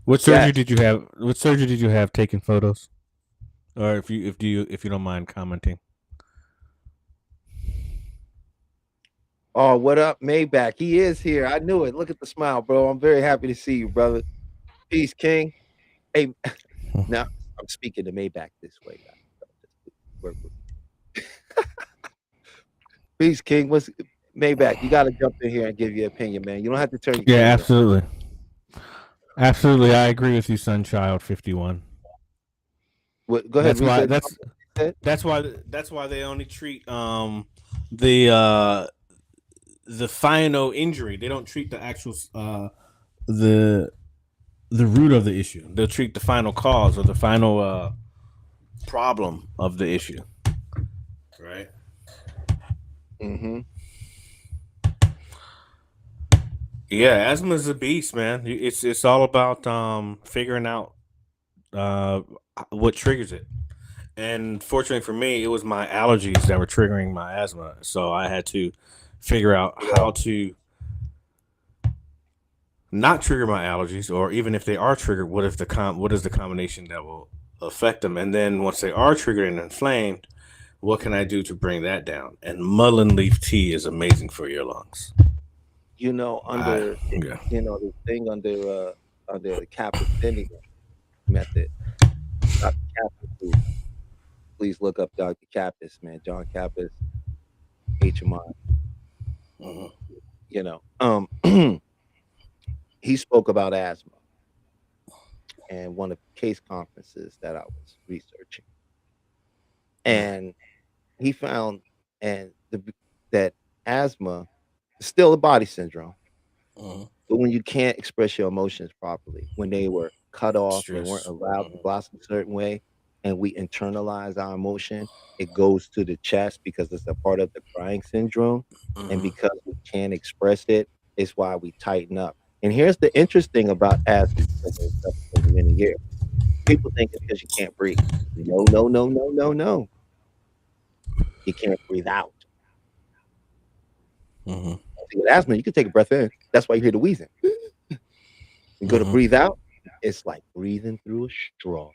What surgery did you have? What surgery did you have taking photos? Or if you don't mind commenting. Oh, what up, Maybach? He is here. I knew it. Look at the smile, bro. I'm very happy to see you, brother. Peace, King. Hey, now I'm speaking to Maybach this way, guys. Peace, King. What's Maybach? You got to jump in here and give your opinion, man. You don't have to turn your camera. Absolutely. Absolutely. I agree with you, Sunchild 51. Go ahead. That's why they only treat the final injury. They don't treat the actual the root of the issue. They'll treat the final cause or the final problem of the issue. Right? Mm-hmm. Yeah, asthma is a beast, man. It's all about figuring out what triggers it. And fortunately for me, it was my allergies that were triggering my asthma. So I had to figure out how to not trigger my allergies, or even if they are triggered, what is the combination that will affect them? And then once they are triggered and inflamed, what can I do to bring that down? And mullein leaf tea is amazing for your lungs. The thing under the Kaplan-Meier method, Dr. Kaplan, please look up Dr. Kappas, man. John Kappas, HMI. He spoke about asthma in one of the case conferences that I was researching, and he found that asthma is still a body syndrome, but when you can't express your emotions properly, when they were cut off, they weren't allowed to blossom a certain way, and we internalize our emotion, it goes to the chest because it's a part of the crying syndrome, and because we can't express it, it's why we tighten up. And here's the interesting about asthma for many years. People think it's because you can't breathe. No, no, no, no, no, no. You can't breathe out. Mm-hmm. With asthma, you can take a breath in. That's why you hear the wheezing. You go to breathe out, it's like breathing through a straw.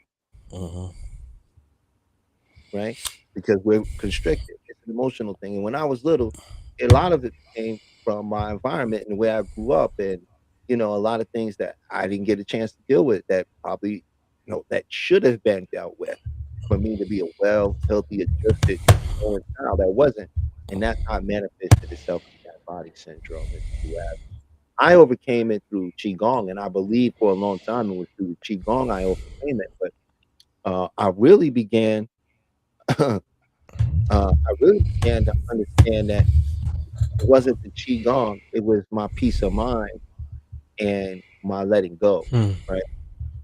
Right? Because we're constricted. It's an emotional thing. And when I was little, a lot of it came from my environment and the way I grew up, and a lot of things that I didn't get a chance to deal with that probably, that should have been dealt with for me to be a well, healthy, adjusted child. That wasn't. And that's how it manifested itself in that body syndrome. I overcame it through Qigong, and I believe for a long time it was through Qigong I overcame it. But I really began to understand that it wasn't the Qigong, it was my peace of mind and my letting go, right?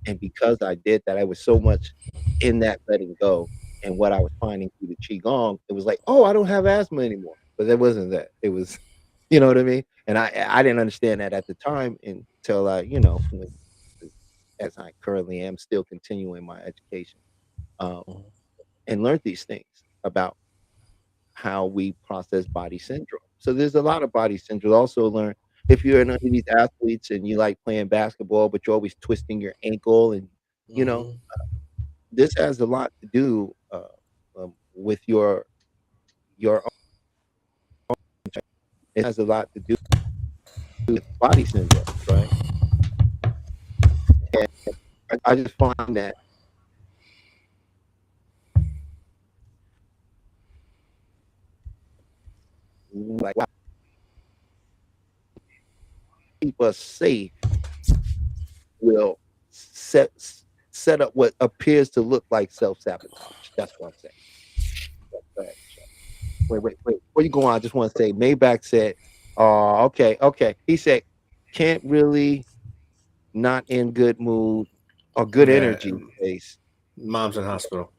And because I did that, I was so much in that letting go and what I was finding through the Qigong, it was like, oh, I don't have asthma anymore. But that wasn't that. It was, you know what I mean? And I didn't understand that at the time until I, as I currently am still continuing my education, and learned these things about how we process body syndrome. So there's a lot of body syndrome. Also learn if you're an these athletes and you like playing basketball, but you're always twisting your ankle, and this has a lot to do with your. It has a lot to do with body syndrome, right? And I just find that like keep us safe will set up what appears to look like self-sabotage. That's what I'm saying. Wait. Before you go on, I just want to say Maybach said, oh, okay. He said, can't really not in good mood or good energy face. Mom's in hospital.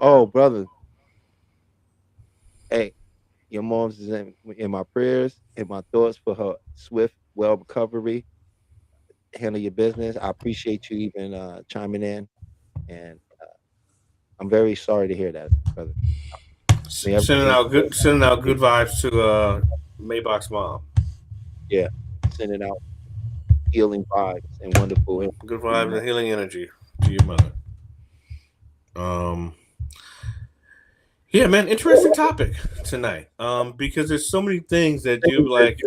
Oh, brother. Hey, your mom's is in my prayers, in my thoughts for her swift, well recovery. Handle your business. I appreciate you even chiming in, and I'm very sorry to hear that, brother. Sending out good vibes to Maybach's mom. Yeah, sending out healing vibes and wonderful good vibes and healing energy to your mother. Yeah, man, interesting topic tonight. Because there's so many things that you like,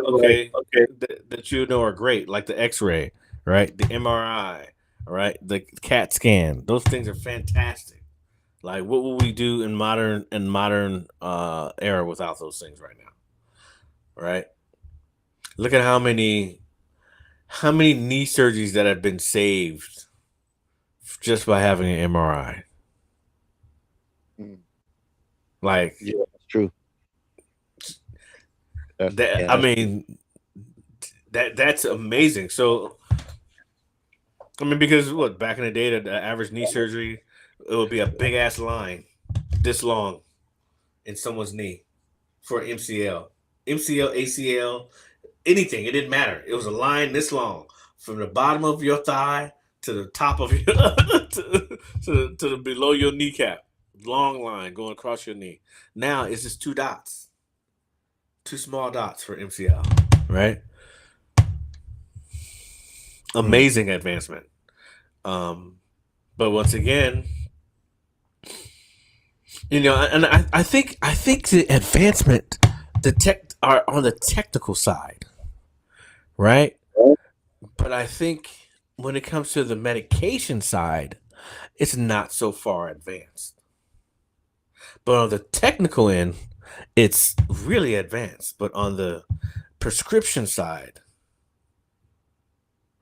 that you know are great, like the X-ray, right? The MRI, right? The CAT scan. Those things are fantastic. Like, what will we do in modern era without those things right now? Right? Look at how many knee surgeries that have been saved just by having an MRI. Like, yeah, that's true. I mean, that's amazing. So, I mean, because look, back in the day, the average knee surgery, it would be a big ass line this long in someone's knee for MCL, ACL, anything. It didn't matter. It was a line this long from the bottom of your thigh to the top of your to the below your kneecap. Long line going across your knee. Now it's just 2 dots, 2 small dots for MCL. Right? Amazing advancement. But once again, and I think the advancement, the tech are on the technical side, right? But I think when it comes to the medication side, it's not so far advanced. But on the technical end, it's really advanced. But on the prescription side,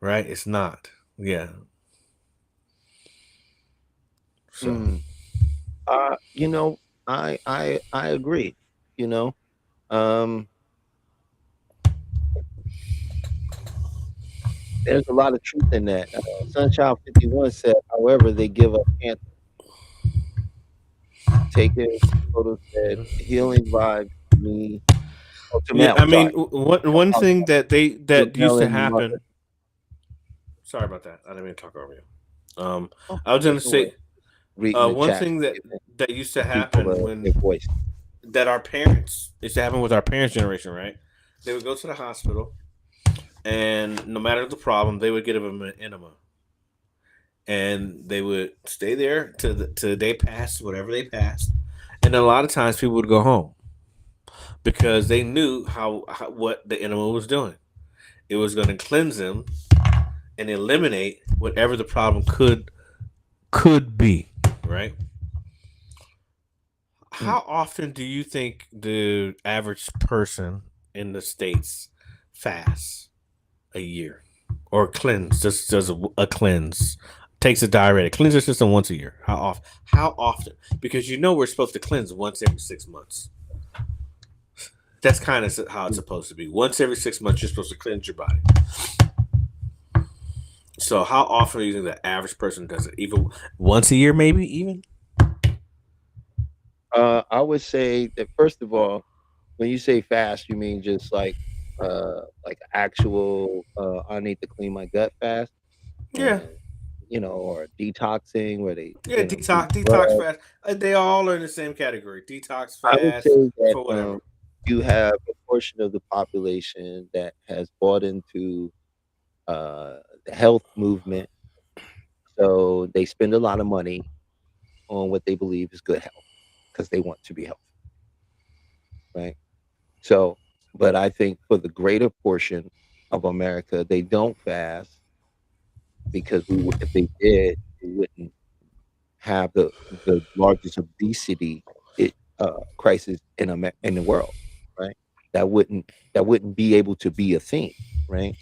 right, it's not. Yeah. So, I agree. There's a lot of truth in that. Sunchild 51 said, however, they give up cancer. Take it. Photo said, healing vibes to me. Yeah, I mean, one thing that used to happen. Sorry about that. I didn't mean to talk over you. Oh, I was going to no way. say Reading the one chat, thing that giving that used to people happen their when voice. that our parents used to happen with our parents' generation, right? They would go to the hospital, and no matter the problem, they would give them an enema, and they would stay there till they passed whatever they passed, and then a lot of times people would go home because they knew how what the enema was doing. It was going to cleanse them and eliminate whatever the problem could be, right? Mm. How often do you think the average person in the states fasts a year or cleanse? Just does a cleanse, takes a diuretic, cleans their system once a year. How often? How often? Because we're supposed to cleanse once every 6 months. That's kind of how it's supposed to be. Once every 6 months, you're supposed to cleanse your body. So how often do you think the average person does it? Even once a year, maybe even. I would say that first of all, when you say fast, you mean just like actual I need to clean my gut fast, Yeah, and or detoxing where they yeah. do Detox drugs. fast. They all are in the same category. Detox I would fast say that for whatever. you have a portion of the population that has bought into the health movement, so they spend a lot of money on what they believe is good health because they want to be healthy, right? So, but I think for the greater portion of America, they don't fast because if they did, we wouldn't have the largest obesity crisis in the world, right? That wouldn't be able to be a thing, right? And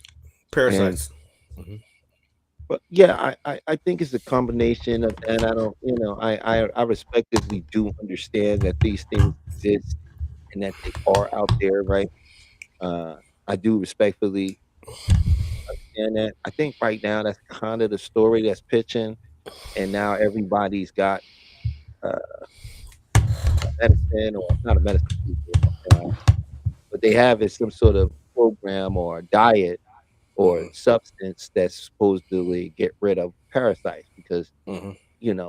Parasites. Hmm. but yeah, I think it's a combination of that. I don't, I respectively do understand that these things exist and that they are out there, right? Uh, I do respectfully understand that. I think right now that's kind of the story that's pitching, and now everybody's got uh, medicine or not a medicine, what they have is some sort of program or diet or Hmm. substance that's supposedly get rid of parasites because Hmm.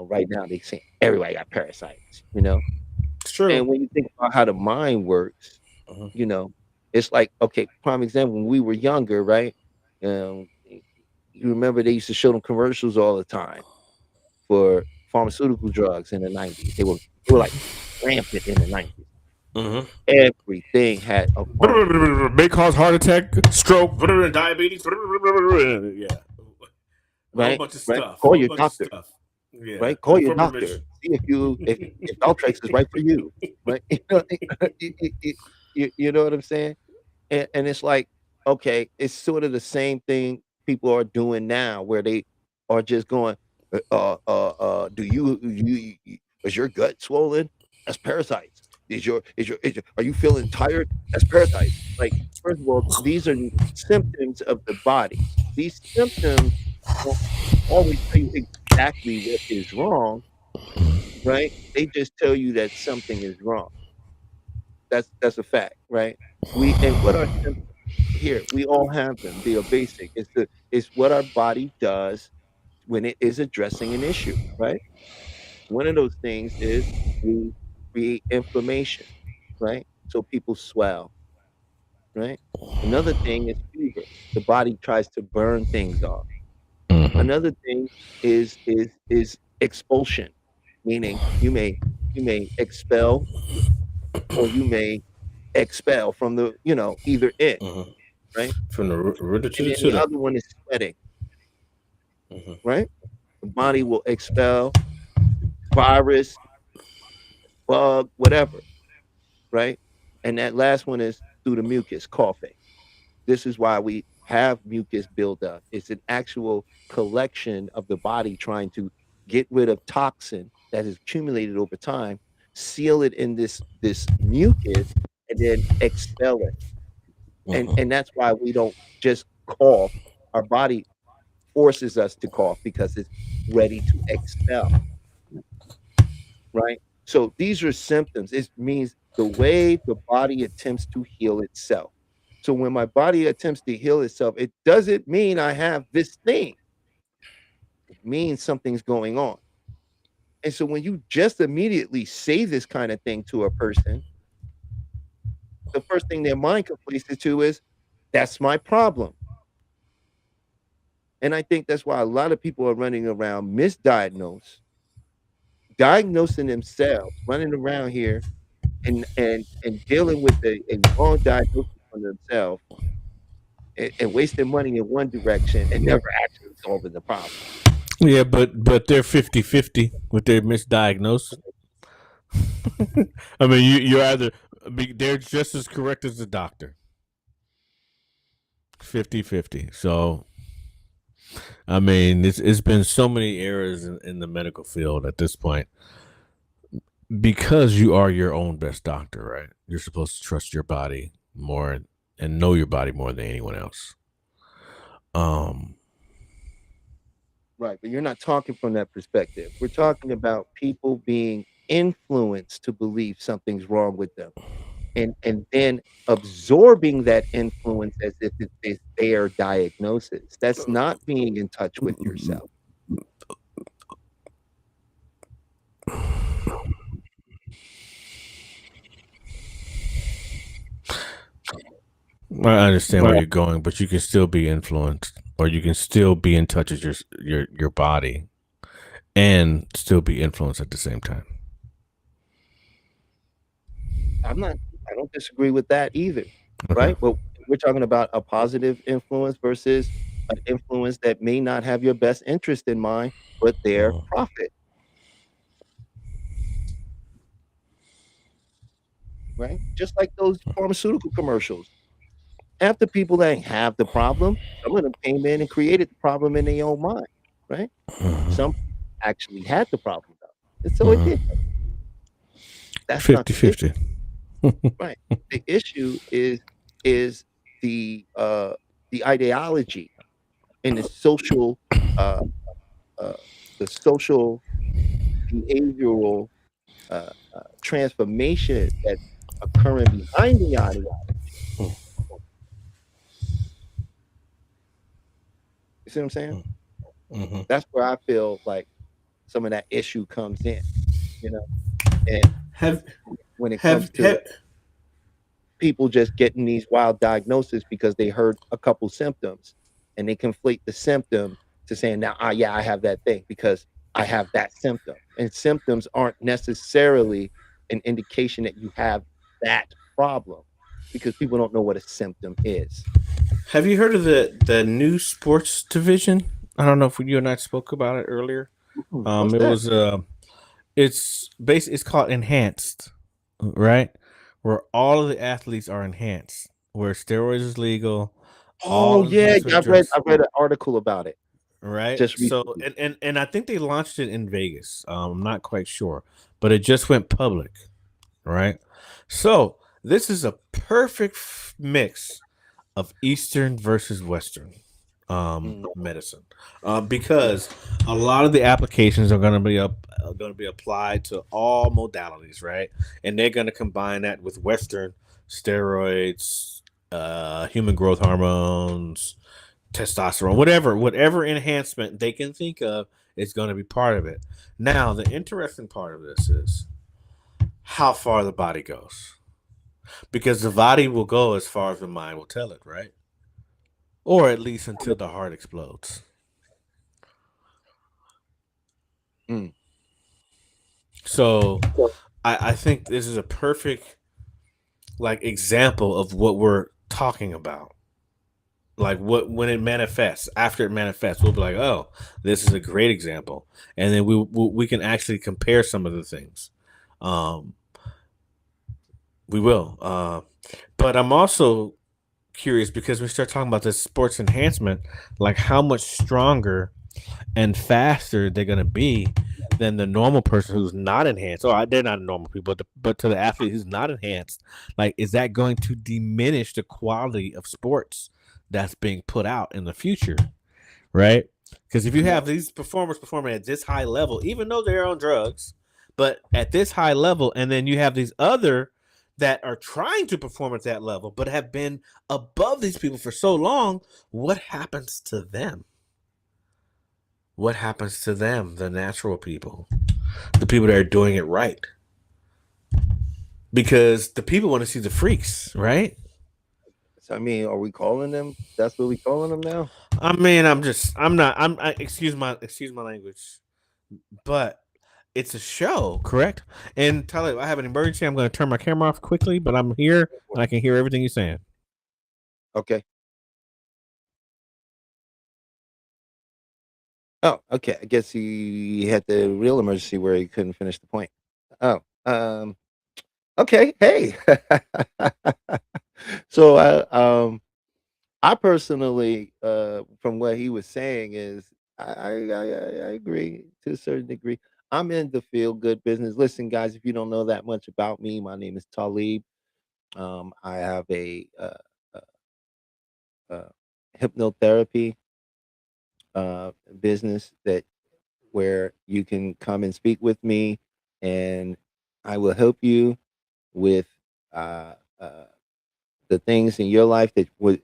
right now they say everybody got parasites. It's true. And when you think about how the mind works, Hmm. you know, it's like, okay, prime example, when we were younger, right? You remember they used to show them commercials all the time for pharmaceutical drugs in the 90s. They were like rampant in the 90s. Hmm. Everything had a pharmaceutical, May cause heart attack, stroke, diabetes. Yeah, a whole right? bunch of Right? stuff. A Call whole your bunch of doctor, stuff. Yeah, right? Call your for doctor. permission. See if Valtrex is right for you, right? You, you, you know what I'm saying? And it's like, okay, it's sort of the same thing people are doing now, where they are just going, do is your gut swollen? That's parasites. Are you feeling tired? That's parasites. Like, first of all, these are symptoms of the body. These symptoms don't always tell you exactly what is wrong, right? They just tell you that something is wrong. That's a fact, right? And what are symptoms? Here, we all have them. They are basic. It's what our body does when it is addressing an issue, right? One of those things is we create inflammation, right? So people swell, right? Another thing is fever. The body tries to burn things off. Hmm. Another thing is expulsion, meaning you may expel or you may expel from either end, Hmm. right? From the rooter to And the then the tutor. other one is sweating, Hmm. right? The body will expel virus, bug, whatever, right? And that last one is through the mucus, coughing. This is why we have mucus buildup. It's an actual collection of the body trying to get rid of toxin that has accumulated over time, seal it in this mucus, and then expel it. Hmm. And that's why we don't just cough. Our body forces us to cough because it's ready to expel, right? So these are symptoms. It means the way the body attempts to heal itself. So when my body attempts to heal itself, it doesn't mean I have this thing. means something's going on. And so when you just immediately say this kind of thing to a person, the first thing their mind conflates it to is, that's my problem. And I think that's why a lot of people are running around misdiagnosed, diagnosing themselves, running around here and dealing with a wrong diagnosis for themselves and wasting money in one direction and never actually solving the problem. Yeah, but they're 50-50 with their misdiagnosis. I mean, you're either they're just as correct as the doctor. 50-50. So, I mean, it's been so many errors in the medical field at this point because you are your own best doctor, right? You're supposed to trust your body more and know your body more than anyone else. Right, but you're not talking from that perspective. We're talking about people being influenced to believe something's wrong with them, and then absorbing that influence as if it's their diagnosis. That's not being in touch with yourself. I understand where you're going, but you can still be influenced, or you can still be in touch with your body, and still be influenced at the same time. I don't disagree with that either, Okay. right? But we're talking about a positive influence versus an influence that may not have your best interest in mind, but their profit. Right? Just like those pharmaceutical commercials. After people that have the problem, some of them came in and created the problem in their own mind, right? Some actually had the problem though. And so it did. That's 50-50. Right. The issue is the ideology and the social behavioral transformation that's occurring behind the ideology. You see what I'm saying? Mm-hmm. That's where I feel like some of that issue comes in, you know. And when it comes to people just getting these wild diagnoses because they heard a couple symptoms, and they conflate the symptom to saying, now, yeah, I have that thing because I have that symptom. And symptoms aren't necessarily an indication that you have that problem, because people don't know what a symptom is. Have you heard of the new sports division? I don't know if you and I spoke about it earlier. It's called Enhanced, right? Where all of the athletes are enhanced, where steroids is legal. Oh yeah, I read an article about it. Right. So and I think they launched it in Vegas. I'm not quite sure, but it just went public, right? So this is a perfect mix of Eastern versus Western medicine, because a lot of the applications are going to be applied to all modalities, right? And they're going to combine that with Western steroids, human growth hormones, testosterone, whatever enhancement they can think of is going to be part of it. Now, the interesting part of this is how far the body goes, because the body will go as far as the mind will tell it, right? Or at least until the heart explodes. So I think this is a perfect example of what we're talking about. When it manifests, after it manifests, we'll be like, oh, this is a great example. And then we can actually compare some of the things. We will. But I'm also curious, because we start talking about this sports enhancement, like how much stronger and faster they're going to be than the normal person who's not enhanced. They're not normal people, but to the athlete who's not enhanced, is that going to diminish the quality of sports that's being put out in the future, right? Because if you have these performers performing at this high level, even though they're on drugs, but at this high level, and then you have these other that are trying to perform at that level, but have been above these people for so long, what happens to them? what happens to them, the natural people, the people that are doing it right? Because the people want to see the freaks, right? So, I mean, are we calling them? That's what we calling them now? I mean, excuse my language, but it's a show, correct? And Tyler, I have an emergency. I'm going to turn my camera off quickly, but I'm here and I can hear everything you're saying. Okay. Oh, okay. I guess he had the real emergency where he couldn't finish the point. Oh, okay. Hey. So I personally, from what he was saying, is I agree to a certain degree. I'm in the feel good business. Listen, guys, if you don't know that much about me, my name is Talib. I have a uh, hypnotherapy business that where you can come and speak with me, and I will help you with uh, uh, the things in your life that would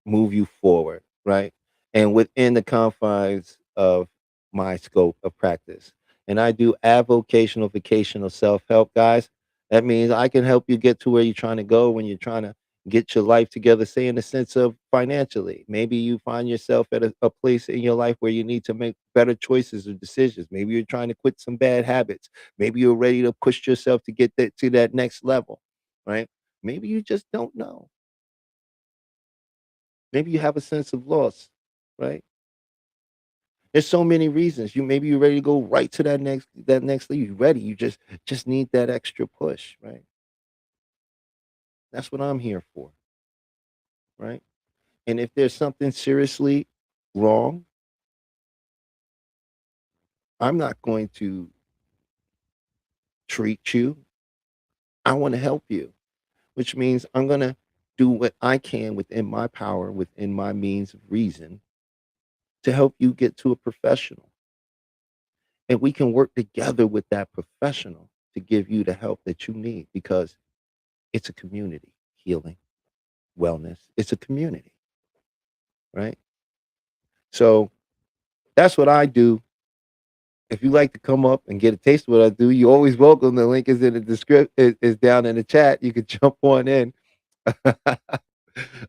move you forward, right? And within the confines of my scope of practice. And I do avocational vocational self-help, guys. That means I can help you get to where you're trying to go when you're trying to get your life together, say in the sense of financially. Maybe you find yourself at a place in your life where you need to make better choices or decisions. Maybe you're trying to quit some bad habits. Maybe you're ready to push yourself to get to that next level, right? Maybe you just don't know. Maybe you have a sense of loss, right? There's so many reasons. Maybe you're ready to go right to that next level. You're ready. You just need that extra push, right? That's what I'm here for, right? And if there's something seriously wrong, I'm not going to treat you. I want to help you, which means I'm going to do what I can within my power, within my means of reason to help you get to a professional. And we can work together with that professional to give you the help that you need because it's a community healing, wellness. It's a community, right? So that's what I do. If you like to come up and get a taste of what I do, you're always welcome. The link is in the description, is down in the chat. You can jump on in.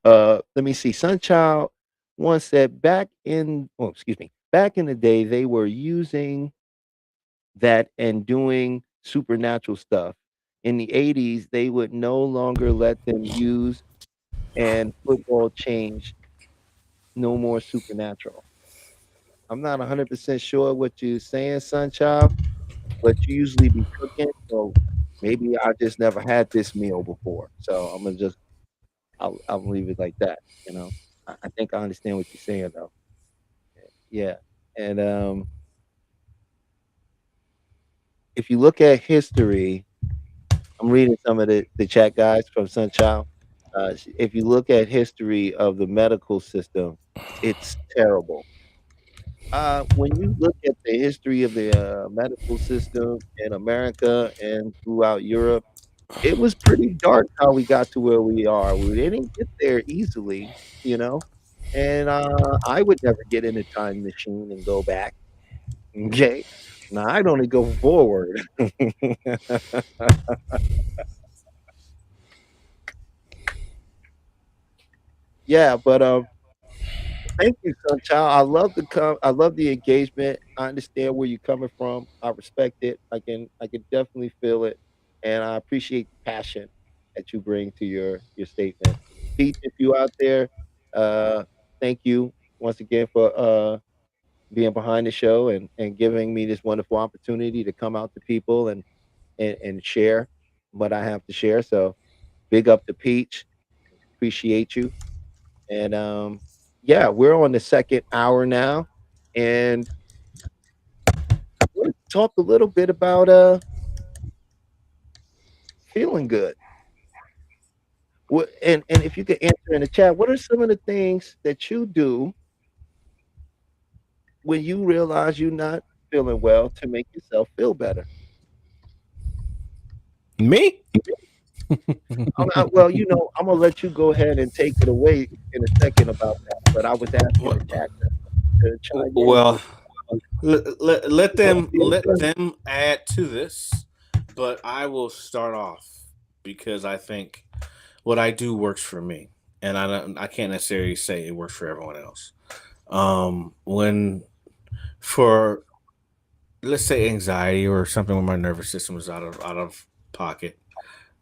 Let me see. Sunchild once said back in the day, they were using that and doing supernatural stuff. In the 80s, they would no longer let them use, and football changed. No more supernatural. I'm not 100% sure what you're saying, Sunchild, but you usually be cooking, so maybe I just never had this meal before. So I'm gonna just I'll leave it like that. You know, I think I understand what you're saying though. Yeah, and if you look at history, I'm reading some of the chat guys from Sunchild. If you look at history of the medical system, it's terrible. When you look at the history of the medical system in America and throughout Europe, it was pretty dark how we got to where we are. We didn't get there easily, you know. And I would never get in a time machine and go back. Okay, now I'd only go forward. Yeah, but thank you, Sunchild. I love the engagement. I understand where you're coming from. I respect it. I can definitely feel it, and I appreciate the passion that you bring to your statement. Pete, if you out there, uh, thank you once again for being behind the show and giving me this wonderful opportunity to come out to people and share what I have to share. So big up to Peach. Appreciate you. And yeah, we're on the second hour now, and we'll talk a little bit about feeling good. And if you could answer in the chat, what are some of the things that you do when you realize you're not feeling well to make yourself feel better? Me? Well, I'm gonna let you go ahead and take it away in a second about that. But I was asking the chat. to chime in. Well, let them add to this, but I will start off because I think what I do works for me, and I can't necessarily say it works for everyone else. When for let's say anxiety or something when my nervous system is out of pocket,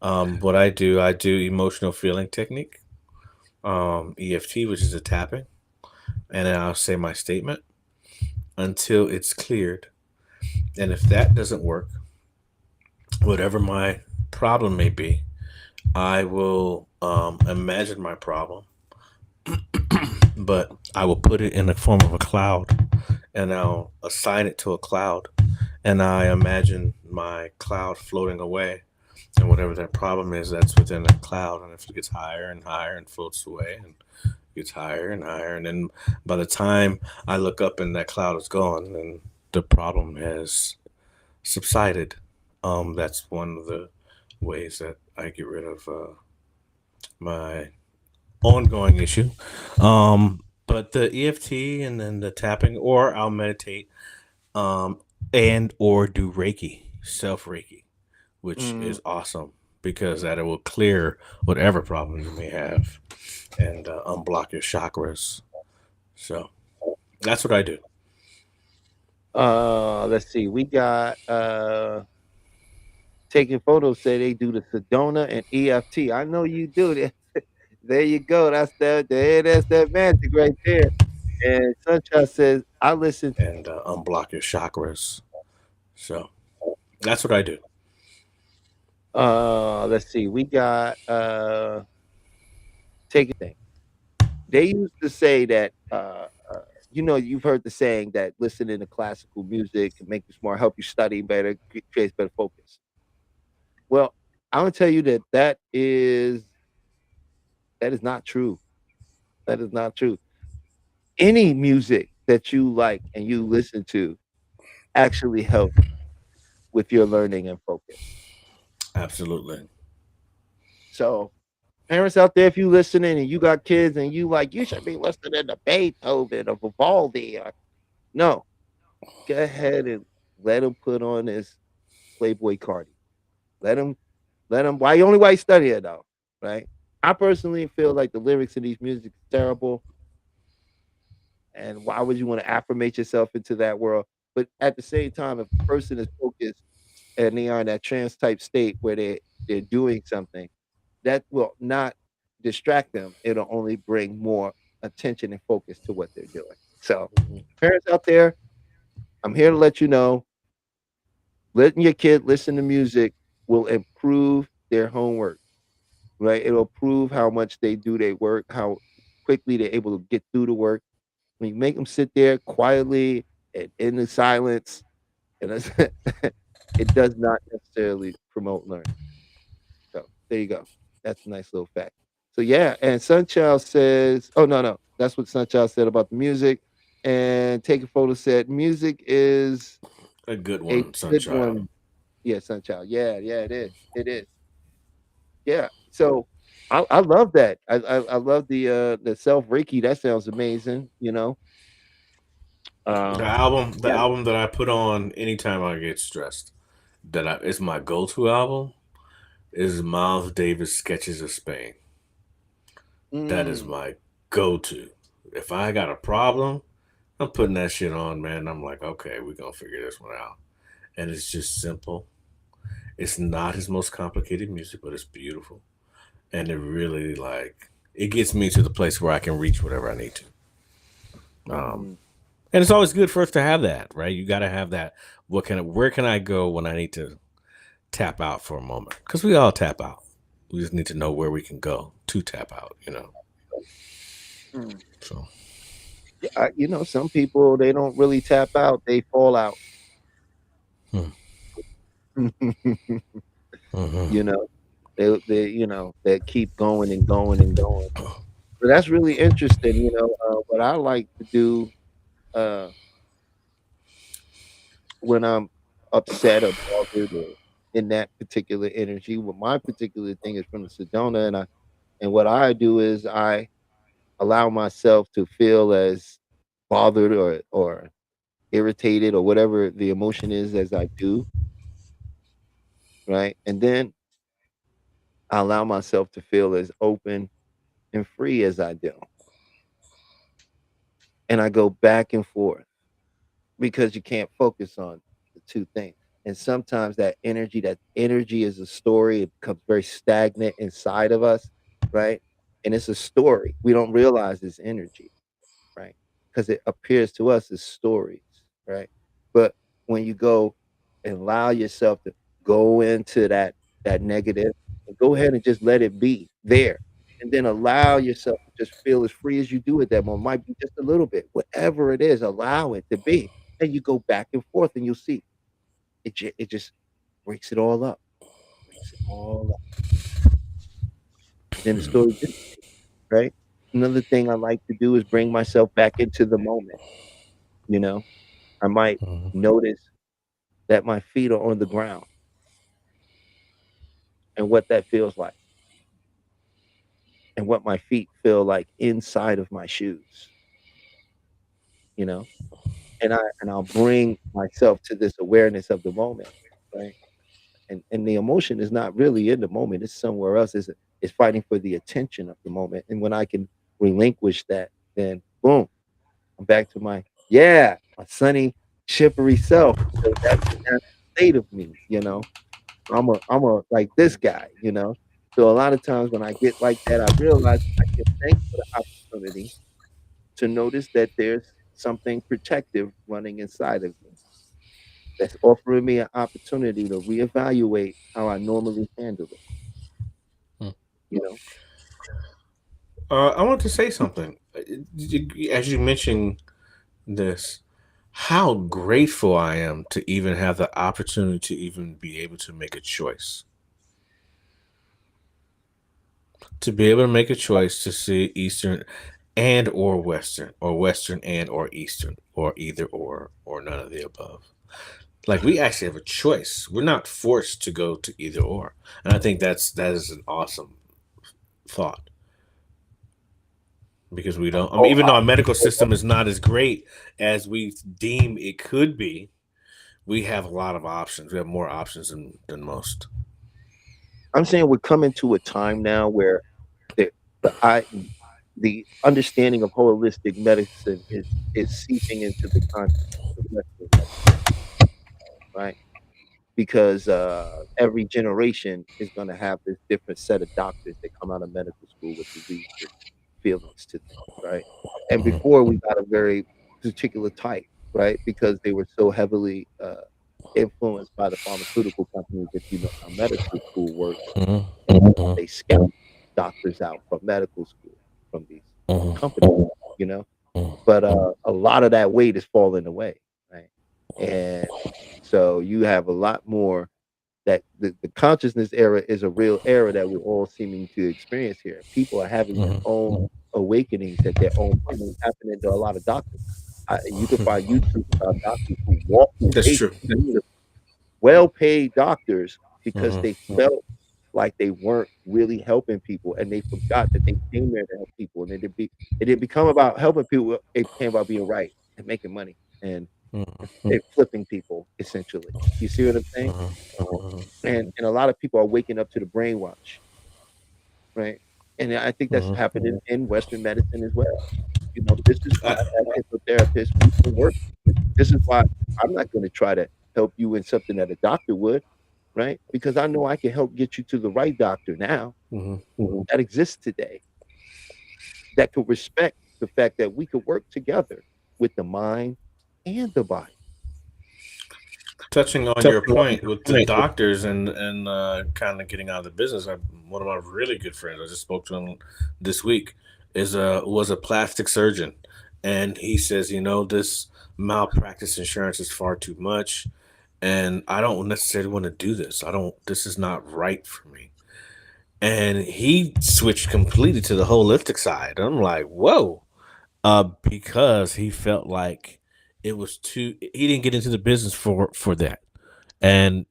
what I do emotional feeling technique, EFT, which is a tapping, and then I'll say my statement until it's cleared. And if that doesn't work, whatever my problem may be, I will imagine my problem, but I will put it in the form of a cloud and I'll assign it to a cloud. And I imagine my cloud floating away. And whatever that problem is, that's within that cloud. And if it gets higher and higher and floats away and gets higher and higher. And then by the time I look up and that cloud is gone and the problem has subsided, that's one of the ways that I get rid of my ongoing issue. But the EFT and then the tapping, or I'll meditate, and or do Reiki, self Reiki, which Mm, is awesome because that it will clear whatever problem you may have and unblock your chakras. So that's what I do. let's see. We got taking photos. Say they do the Sedona and EFT. I know you do that. There you go. That's that magic right there. And Sunshine says, I listen. And unblock your chakras. So that's what I do. Let's see. We got taking thing. They used to say that you've heard the saying that listening to classical music can make you smart, help you study better, creates better focus. Well, I'm gonna tell you that is not true. That is not true. Any music that you like and you listen to actually helps with your learning and focus. Absolutely. So, parents out there, if you listening and you got kids and you should be listening to Beethoven or Vivaldi. No, go ahead and let them put on this Playboy Cardi. Let them, let them. Why you study it though, right? I personally feel like the lyrics in these music is terrible, and why would you want to affirmate yourself into that world? But at the same time, if a person is focused and they are in that trance type state where they're doing something, that will not distract them. It'll only bring more attention and focus to what they're doing. So, parents out there, I'm here to let you know, letting your kid listen to music will improve their homework, right? It'll improve how much they do their work, how quickly they're able to get through the work. When you make them sit there quietly and in the silence, and it does not necessarily promote learning. So there you go. That's a nice little fact. So yeah, and Sunchild says, oh no, that's what Sunchild said about the music. And Take a Photo said, music is A good a one, good Sunchild. one. Yeah, Sunchild. Yeah, it is. It is. Yeah. So I love that. I love the self Reiki. That sounds amazing. The Um, album, the yeah. album that I put on anytime I get stressed, is my go-to album, is Miles Davis Sketches of Spain. That is Mm, my go-to. If I got a problem, I'm putting that shit on, man. I'm like, okay, we're gonna figure this one out. And it's just simple. It's not his most complicated music, but it's beautiful. And it really it gets me to the place where I can reach whatever I need to. Um, mm, and it's always good for us to have that, right? You got to have that. Where can I go when I need to tap out for a moment? Because we all tap out. We just need to know where we can go to tap out. mm. So, Yeah, some people they don't really tap out; they fall out. hmm. you Hmm. know, they keep going and going and going. So that's really interesting. What I like to do uh, when I'm upset or bothered or in that particular energy. Well, my particular thing is from the Sedona, and what I do is I allow myself to feel as bothered or irritated or whatever the emotion is as I do, right? And then I allow myself to feel as open and free as I do. And I go back and forth because you can't focus on the two things. And sometimes that energy is a story. It becomes very stagnant inside of us, right? And it's a story. We don't realize it's energy, right? Because it appears to us as stories, right? But when you go and allow yourself to go into that negative, and go ahead and just let it be there, and then allow yourself to just feel as free as you do at that moment. Might be just a little bit, whatever it is, allow it to be, and you go back and forth, and you'll see it just breaks it all up, breaks it all up. Then the story, right? Another thing I like to do is bring myself back into the moment. You know, I might Mhm. notice that my feet are on the ground and what that feels like and what my feet feel like inside of my shoes, you know? And I'll bring myself to this awareness of the moment, right? And the emotion is not really in the moment, it's somewhere else. It's fighting for the attention of the moment. And when I can relinquish that, then boom, I'm back to my sunny, chippery self because that's the natural state of me, you know? I'm a like this guy, you know? So a lot of times when I get like that, I realize I give thanks for the opportunity to notice that there's something protective running inside of me that's offering me an opportunity to reevaluate how I normally handle it, Hmm. you know? I want to say something. As you mentioned this, how grateful I am to even have the opportunity to even be able to make a choice. To be able to make a choice to see Eastern and or Western and or Eastern, or either or none of the above. Like, we actually have a choice. We're not forced to go to either or. And I think that is an awesome thought, because we don't, I mean, Oh, even though our medical system is not as great as we deem it could be, we have a lot of options. We have more options than most. I'm saying we're coming to a time now where the the I the understanding of holistic medicine is seeping into the consciousness of Western medicine, right? Because every generation is going to have this different set of doctors that come out of medical school with disease feelings to things, right? And Mhm. before we got a very particular type, right? Because they were so heavily influenced by the pharmaceutical companies. If you know how medical school works, Mhm. and Mhm. they scout doctors out from medical school from these Mhm. companies, you know. Mhm. But a lot of that weight is falling away, right? And so you have a lot more that the consciousness era is a real era that we're all seeming to experience here. People are having their Mhm. own awakenings at their own time. It's happening to a lot of doctors. You can find YouTube about doctors who walked That's away true. from the well-paid doctors because Mhm. they felt like they weren't really helping people, and they forgot that they came there to help people, and it didn't become about helping people, it became about being right and making money and Mhm. and flipping people, essentially. You see what I'm saying? Mhm. Mhm. And a lot of people are waking up to the brainwash, right? And I think that's Mhm. happening in Western medicine as well. You know, this is why I, as hypnotherapists, we can work with you. This is why I'm not gonna try to help you in something that a doctor would, right? Because I know I can help get you to the right doctor now mhm. that exists today that could respect the fact that we could work together with the mind and the body. Touching on your point with the doctors and kind of getting out of the business, one of my really good friends, I just spoke to him this week, is was a plastic surgeon, and he says, this malpractice insurance is far too much, and I don't necessarily want to do this. I don't. This is not right for me. And he switched completely to the holistic side. I'm like, whoa, because he felt like it was too. He didn't get into the business for that, and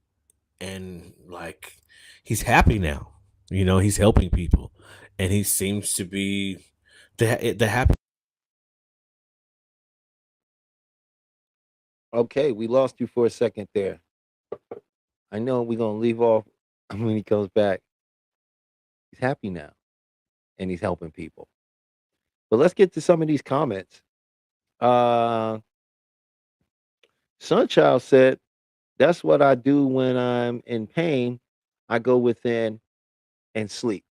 like, he's happy now. He's helping people, and he seems to be the happy Okay, we lost you for a second there. I know we're gonna leave off when he comes back. He's happy now and he's helping people. But let's get to some of these comments. Uh Sunchild said, "That's what I do when I'm in pain. I go within and sleep."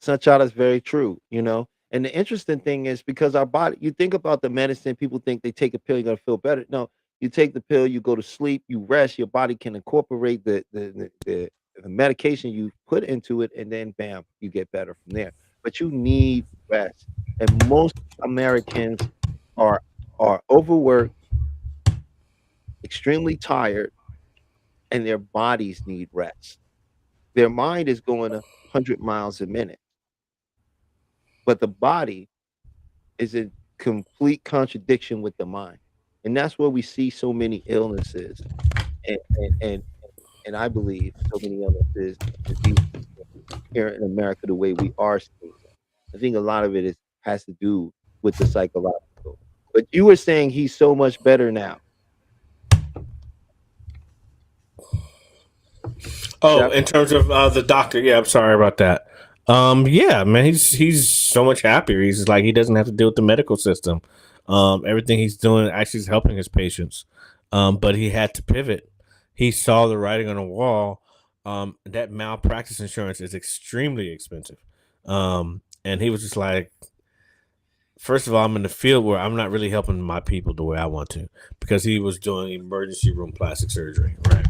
Sunchild is very true, you know. And the interesting thing is because our body, you think about the medicine, people think they take a pill, you're gonna feel better. No, you take the pill, you go to sleep, you rest, your body can incorporate the medication you put into it, and then bam, you get better from there. But you need rest. And most Americans are overworked, extremely tired, and their bodies need rest. Their mind is going 100 miles a minute, but the body is in complete contradiction with the mind. And that's where we see so many illnesses and and and, and I believe so many illnesses and diseases here in America the way we are seeing them. I think a lot of it is has to do with the psychological. But you were saying he's so much better now. Oh, That in terms of the doctor, yeah, I'm sorry about that. Yeah, man, he's so much happier. He's like he doesn't have to deal with the medical system. Everything he's doing actually is helping his patients. But he had to pivot. He saw the writing on the wall. That malpractice insurance is extremely expensive. And he was just like, first of all, I'm in the field where I'm not really helping my people the way I want to because he was doing emergency room plastic surgery, right?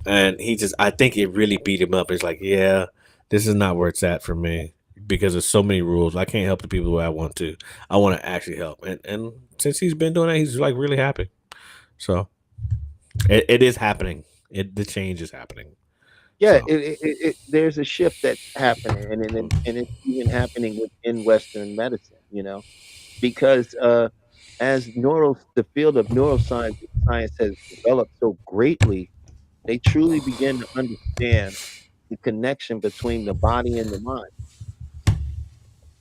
And he just, I think it really beat him up. It's like, yeah, this is not where it's at for me because there's so many rules. I can't help the people the way I want to. I want to actually help. And since he's been doing that, he's like really happy. So it is happening. The change is happening. yeah, So there's a shift that's happening, and it's even happening within Western medicine. You know, because as the field of neuroscience science has developed so greatly, they truly begin to understand the connection between the body and the mind,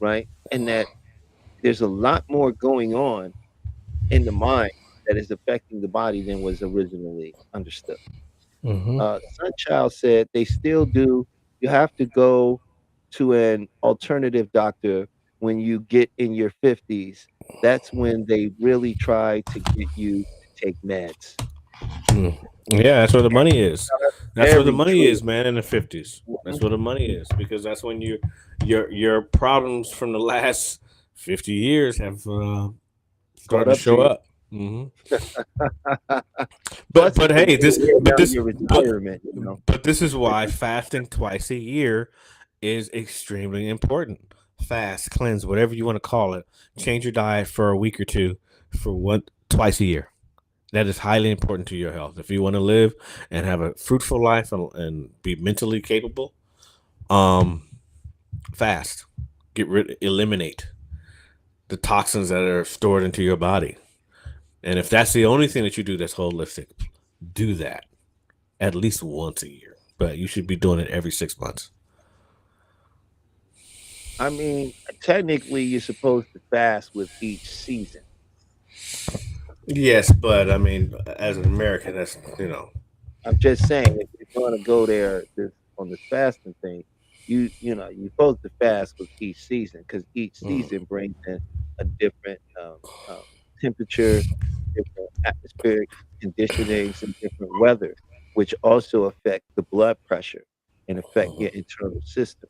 right? And that there's a lot more going on in the mind that is affecting the body than was originally understood. hmm Sunchild said they still do. You have to go to an alternative doctor when you get in your 50s. That's when they really try to get you to take meds. yeah, that's where the money is. That's where the Very money true. is, man. In the 50s, that's Mhm. where the money is because that's when your problems from the last 50 years have Caught starting to up to show you. up. But Plus, but it's a hey, way to this wear but down this your but retirement, you know. but this is why fasting twice a year is extremely important. Fast, cleanse, whatever you want to call it. Change your diet for a week or two for one twice a year. That is highly important to your health. If you want to live and have a fruitful life and be mentally capable, um, fast. Eliminate the toxins that are stored into your body. And if that's the only thing that you do that's holistic, do that at least once a year. But you should be doing it every 6 months. I mean, technically, you're supposed to fast with each season. Yes, but I mean, as an American, that's I'm just saying, if you're going to go there on this fasting thing, you're supposed to fast with each season because each mm, season brings in a different um, temperature, different atmospheric conditionings, and different weather, which also affect the blood pressure and affect your internal system.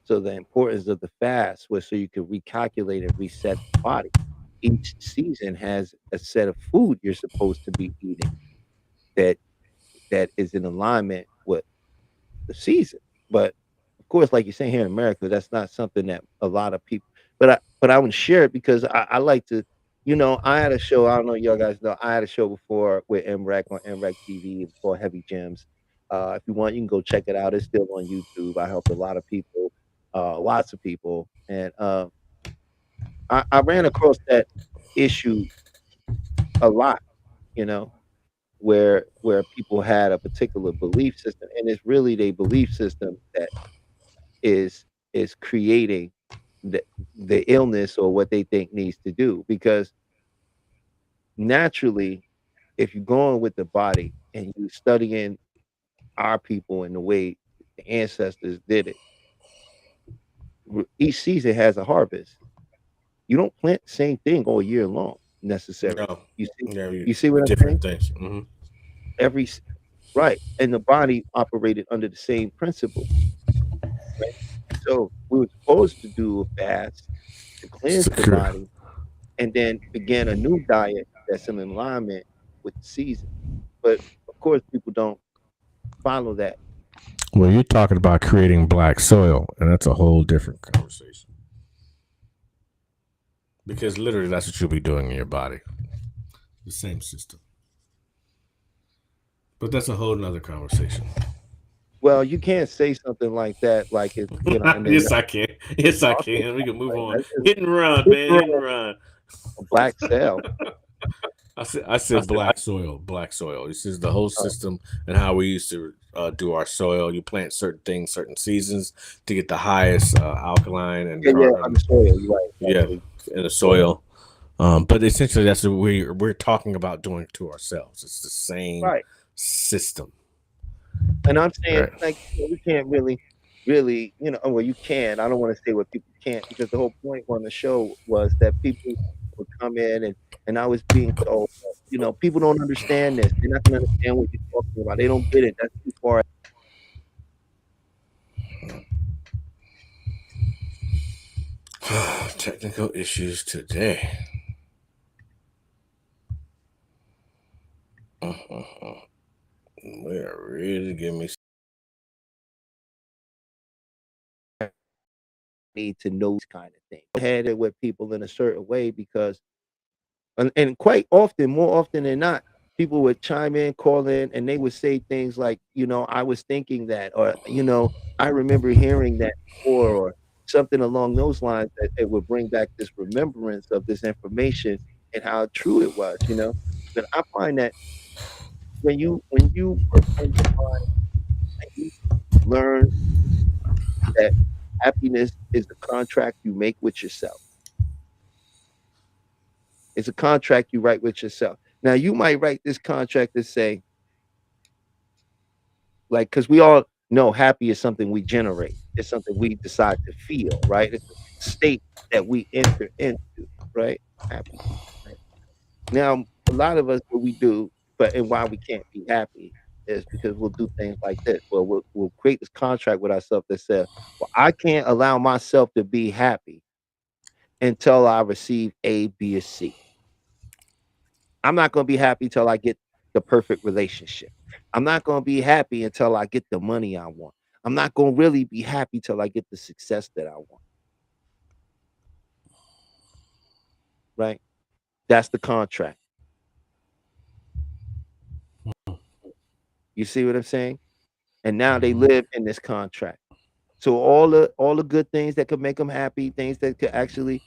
So the importance of the fast was so you could recalculate and reset the body. Each season has a set of food you're supposed to be eating that is in alignment with the season. But of course, like you're saying here in America, that's not something that a lot of people. But I would share it because I like to. You know, I had a show. I don't know, y'all guys know. I had a show before with MREC on MREC TV called Heavy Gems. If you want, you can go check it out. It's still on YouTube. I helped a lot of people, lots of people, and I ran across that issue a lot. You know, where people had a particular belief system, and it's really their belief system that is creating the illness or what they think needs to do. Because naturally, if you're going with the body and you studying our people and the way the ancestors did it, each season has a harvest. You don't plant the same thing all year long necessarily. No, You see, yeah, you see what I'm saying? different things. Every right, and the body operated under the same principle. Right? So we were supposed to do a fast to cleanse the Secure. body, and then begin a new diet that's in alignment with the season. But of course, people don't follow that. Well, you're talking about creating black soil, and that's a whole different conversation. Because literally, that's what you'll be doing in your body. The same system. But that's a whole nother conversation. Well, you can't say something like that, like it's and then Yes, I can. Yes, I talking can. We can move like on. that's just Hit and run, man. Hit and run. a black cell. I said black soil. Black soil. This is the whole system and how we used to do our soil. You plant certain things, certain seasons to get the highest alkaline and Yeah, on the soil, you're right. yeah, in the soil. But essentially, that's what we're talking about doing to ourselves. It's the same Right. system. And I'm saying, Right. like, we can't really, well, you can. I don't want to say what people can't because the whole point on the show was that people would come in and I was being told, people don't understand this. They're not going to understand what you're talking about. They don't get it. That's too far. Technical issues today. We are really giving me. Need to know this kind of thing. I had it with people in a certain way because, and quite often, more often than not, people would chime in, call in, and they would say things like, I was thinking that, or, I remember hearing that before, or something along those lines that it would bring back this remembrance of this information and how true it was, But I find that when you work on your mind and you learn that happiness is a contract you make with yourself. It's a contract you write with yourself. Now you might write this contract to say, like, because we all know happy is something we generate. It's something we decide to feel, right? It's a state that we enter into, right? Happy. Right? Now, a lot of us, what we do, and why we can't be happy is because we'll do things like this. Well, we'll create this contract with ourselves that says, well, I can't allow myself to be happy until I receive A, B, or C. I'm not going to be happy till I get the perfect relationship. I'm not going to be happy until I get the money I want. I'm not going to really be happy till I get the success that I want. Right? That's the contract. You see what I'm saying? And now they live in this contract. So all the good things that could make them happy, things that could actually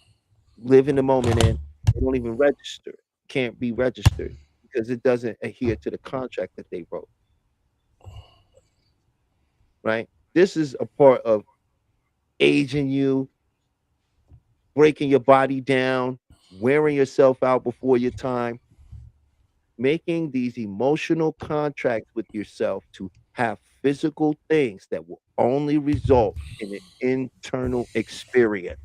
live in the moment in, they don't even register. Can't be registered because it doesn't adhere to the contract that they wrote. Right? This is a part of aging you, breaking your body down, wearing yourself out before your time, making these emotional contracts with yourself to have physical things that will only result in an internal experience.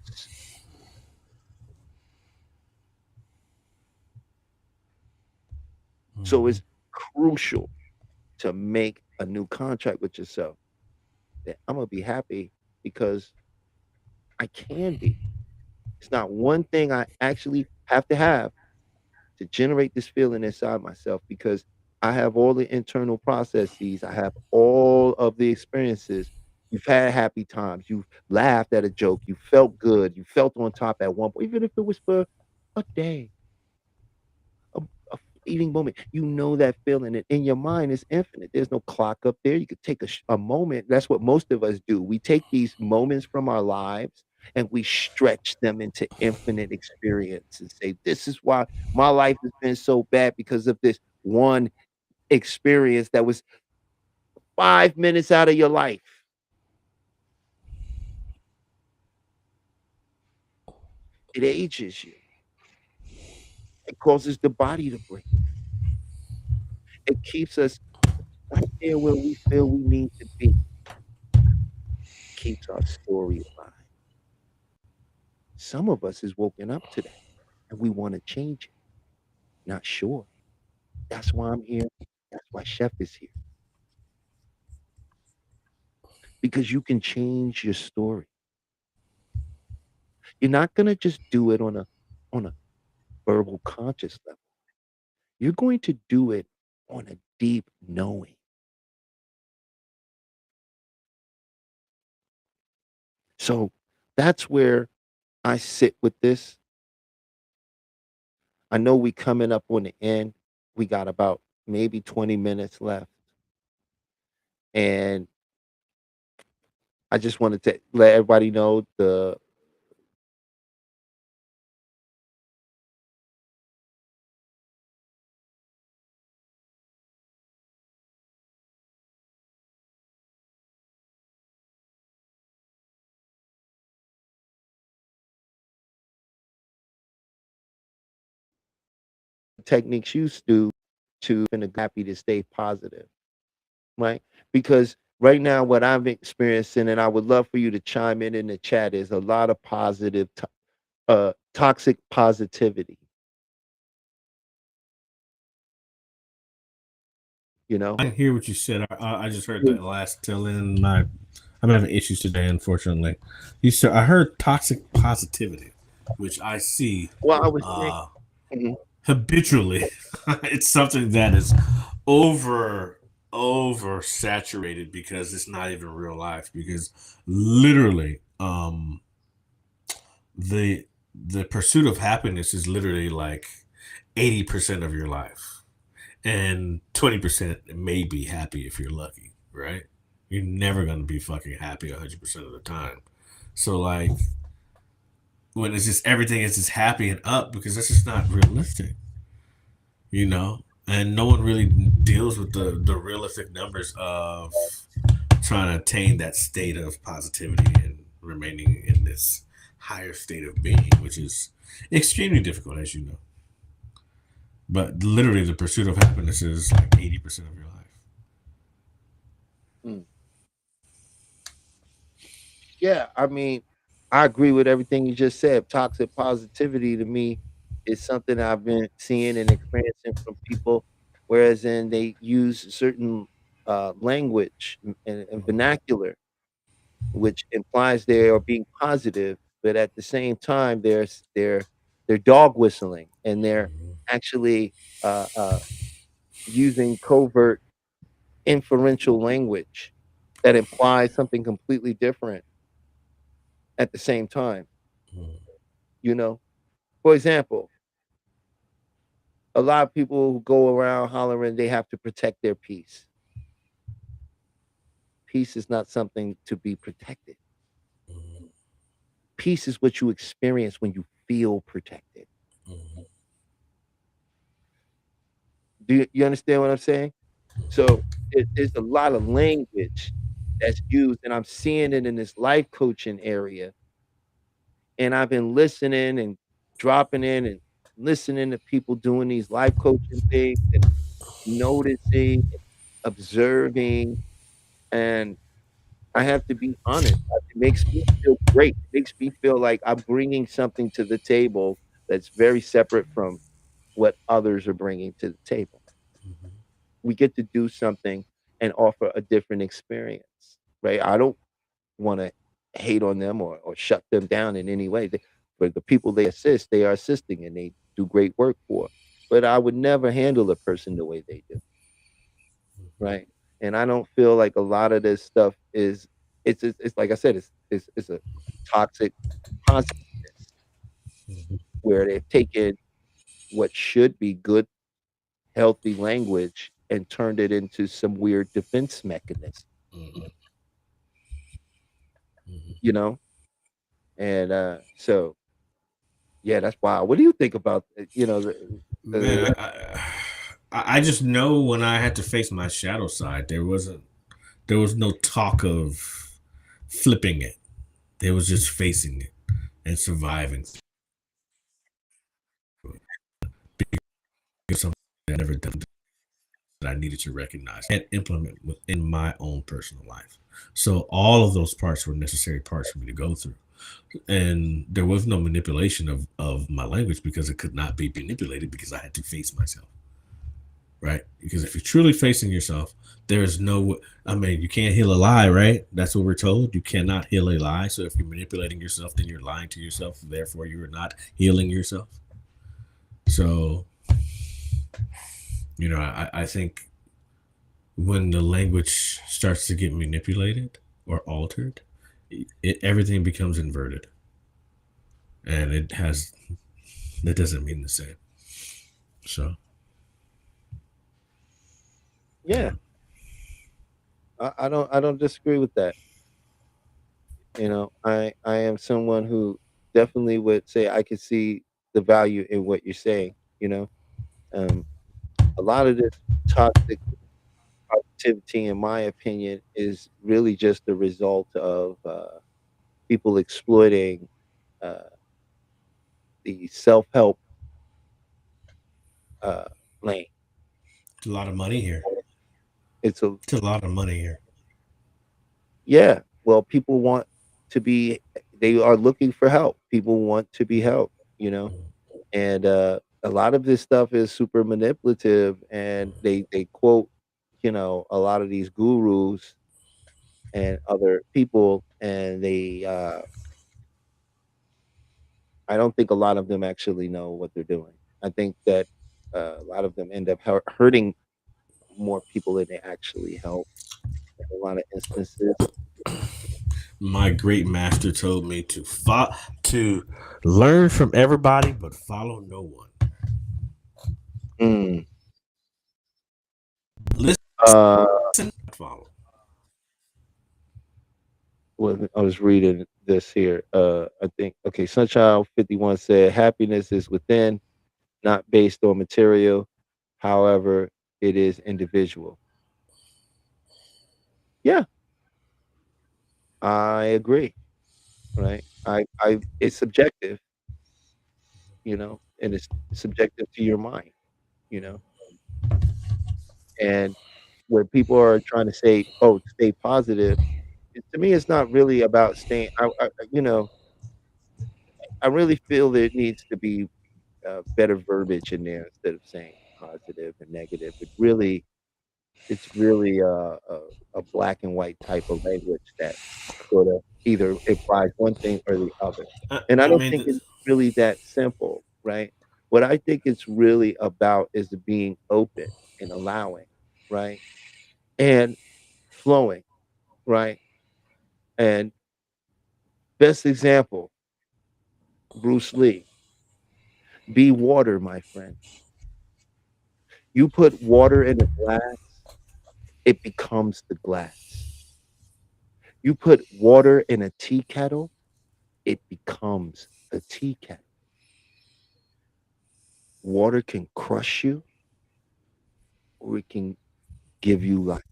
So it's crucial to make a new contract with yourself that I'm going to be happy because I can be. It's not one thing I actually have to generate this feeling inside myself because I have all the internal processes. I have all of the experiences. You've had happy times. You've laughed at a joke. You felt good. You felt on top at one point, even if it was for a day, a fleeting moment. You know that feeling. And in your mind, it's infinite. There's no clock up there. You could take a moment. That's what most of us do. We take these moments from our lives and we stretch them into infinite experience and say, this is why my life has been so bad because of this one experience that was 5 minutes out of your life. It ages you. It causes the body to break. It keeps us right there where we feel we need to be. Keeps our story alive. Some of us is woken up to that, and we want to change it. Not sure. That's why I'm here. That's why Chef is here. Because you can change your story. You're not gonna just do it on a verbal conscious level. You're going to do it on a deep knowing. So that's where I sit with this. I know we coming up on the end. We got about maybe 20 minutes left. And I just wanted to let everybody know the techniques you do to and happy to stay positive, right? Because right now what I'm experiencing, and I would love for you to chime in the chat, is a lot of toxic positivity, you know? I didn't hear what you said. I just heard that last till in. I'm having issues today, unfortunately. You said I heard toxic positivity, which I see Well, I was saying, Mhm. habitually. It's something that is over saturated because it's not even real life. Because literally, the pursuit of happiness is literally like 80% of your life, and 20% may be happy if you're lucky, right? You're never gonna be fucking happy 100% of the time. So like when it's just everything is just happy and up, because that's just not realistic, you know? And no one really deals with the realistic numbers of trying to attain that state of positivity and remaining in this higher state of being, which is extremely difficult, as you know. But literally, the pursuit of happiness is like 80% of your life. Mm. Yeah, I mean, I agree with everything you just said. Toxic positivity to me is something I've been seeing and experiencing from people, whereas in they use certain language and vernacular, which implies they are being positive, but at the same time, they're dog whistling and they're actually using covert inferential language that implies something completely different at the same time. You know, for example, a lot of people who go around hollering they have to protect their peace. Peace is not something to be protected. Peace is what you experience when you feel protected. Do you understand what I'm saying? So there's a lot of language that's used, and I'm seeing it in this life coaching area. And I've been listening and dropping in and listening to people doing these life coaching things and noticing, observing, and I have to be honest, it makes me feel great. It makes me feel like I'm bringing something to the table that's very separate from what others are bringing to the table. We get to do something and offer a different experience, right? I don't wanna hate on them or shut them down in any way. For the people they assist, they are assisting and they do great work for. But I would never handle a person the way they do, right? And I don't feel like a lot of this stuff is it's like I said, it's a toxic positiveness where they've taken what should be good, healthy language and turned it into some weird defense mechanism, you know? And so yeah, that's wild. What do you think about Man, I just know when I had to face my shadow side, there was no talk of flipping it. There was just facing it and surviving. Because something I never done. that I needed to recognize and implement within my own personal life. So all of those parts were necessary parts for me to go through. And there was no manipulation of my language because it could not be manipulated because I had to face myself. Right? Because if you're truly facing yourself, there is no, I mean, you can't heal a lie, right? That's what we're told. You cannot heal a lie. So if you're manipulating yourself, then you're lying to yourself. Therefore, you are not healing yourself. So, I think when the language starts to get manipulated or altered, everything becomes inverted. And it doesn't mean the same. So, Yeah, I don't disagree with that. I am someone who definitely would say I could see the value in what you're saying. Um, a lot of this toxic positivity, in my opinion, is really just the result of people exploiting uh, the self-help uh, lane. it's a lot of money here. It's a It's a lot of money here. Yeah. Well, people want to be. They are looking for help. People want to be helped. And a lot of this stuff is super manipulative, and they quote, a lot of these gurus and other people, and I don't think a lot of them actually know what they're doing. I think that a lot of them end up hurting more people than they actually help in a lot of instances. My great master told me to learn from everybody but follow no one. Mm. Listen, Uh, follow. I was reading this here. I think okay. Sunchild 51 said, "Happiness is within, not based on material. However, it is individual." Yeah, I agree. Right? It's subjective, and it's subjective to your mind. You know, and where people are trying to say, "Oh, stay positive," to me, it's not really about staying. I really feel there needs to be better verbiage in there instead of saying positive and negative. It's really a black and white type of language that sort of either implies one thing or the other. I, And I I don't mean, think it's really that simple, right? What I think it's really about is being open and allowing, right? And flowing, right? And best example, Bruce Lee, be water, my friend. You put water in a glass, it becomes the glass. You put water in a tea kettle, it becomes a tea kettle. Water can crush you or it can give you life.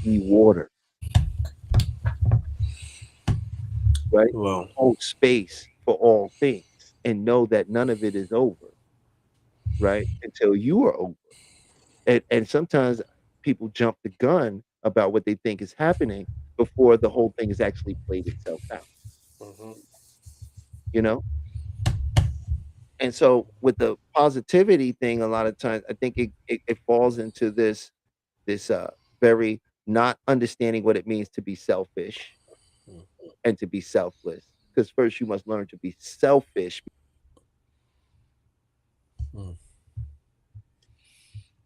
Be water, right? well, Hold space for all things and know that none of it is over, right? Until you are over. And sometimes people jump the gun about what they think is happening before the whole thing has actually played itself out, mhm. you know? And so with the positivity thing, a lot of times I think it falls into this very not understanding what it means to be selfish and to be selfless. Because first you must learn to be selfish. Mm.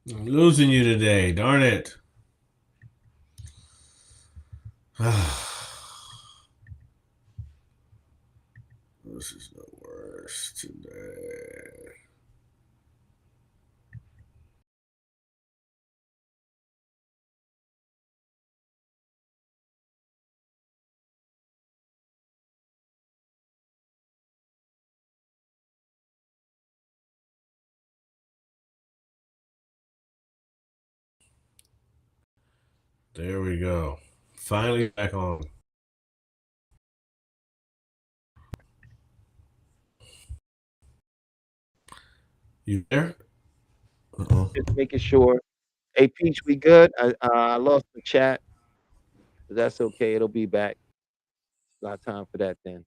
I'm losing you today. Darn it. This is the worst today. There we go. Finally back on. You there? Uh-oh. just making sure. Hey, Peach, we good? I lost the chat, but that's okay. It'll be back. Got time for that then.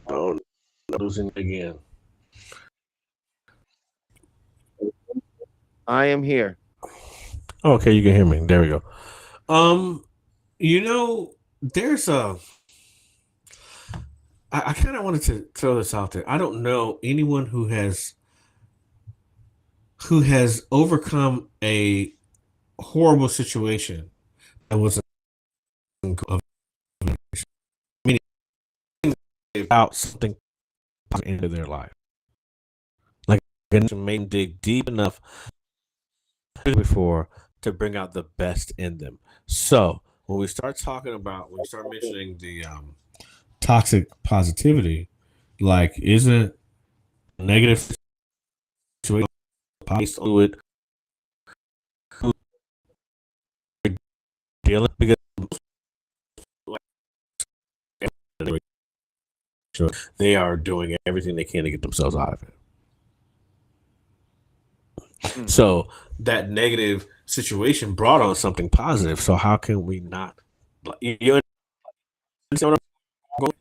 Oh, losing again. I am here. Okay, you can hear me. There we go. You know, there's a. I kind of wanted to throw this out there. I don't know anyone who has overcome a horrible situation that was meaning about something into their life. Like to make dig deep enough before to bring out the best in them. So when we start mentioning the toxic positivity, like isn't negative situation based on it dealing because they are doing everything they can to get themselves out of it. So that negative situation brought on something positive. So how can we not? You understand what I'm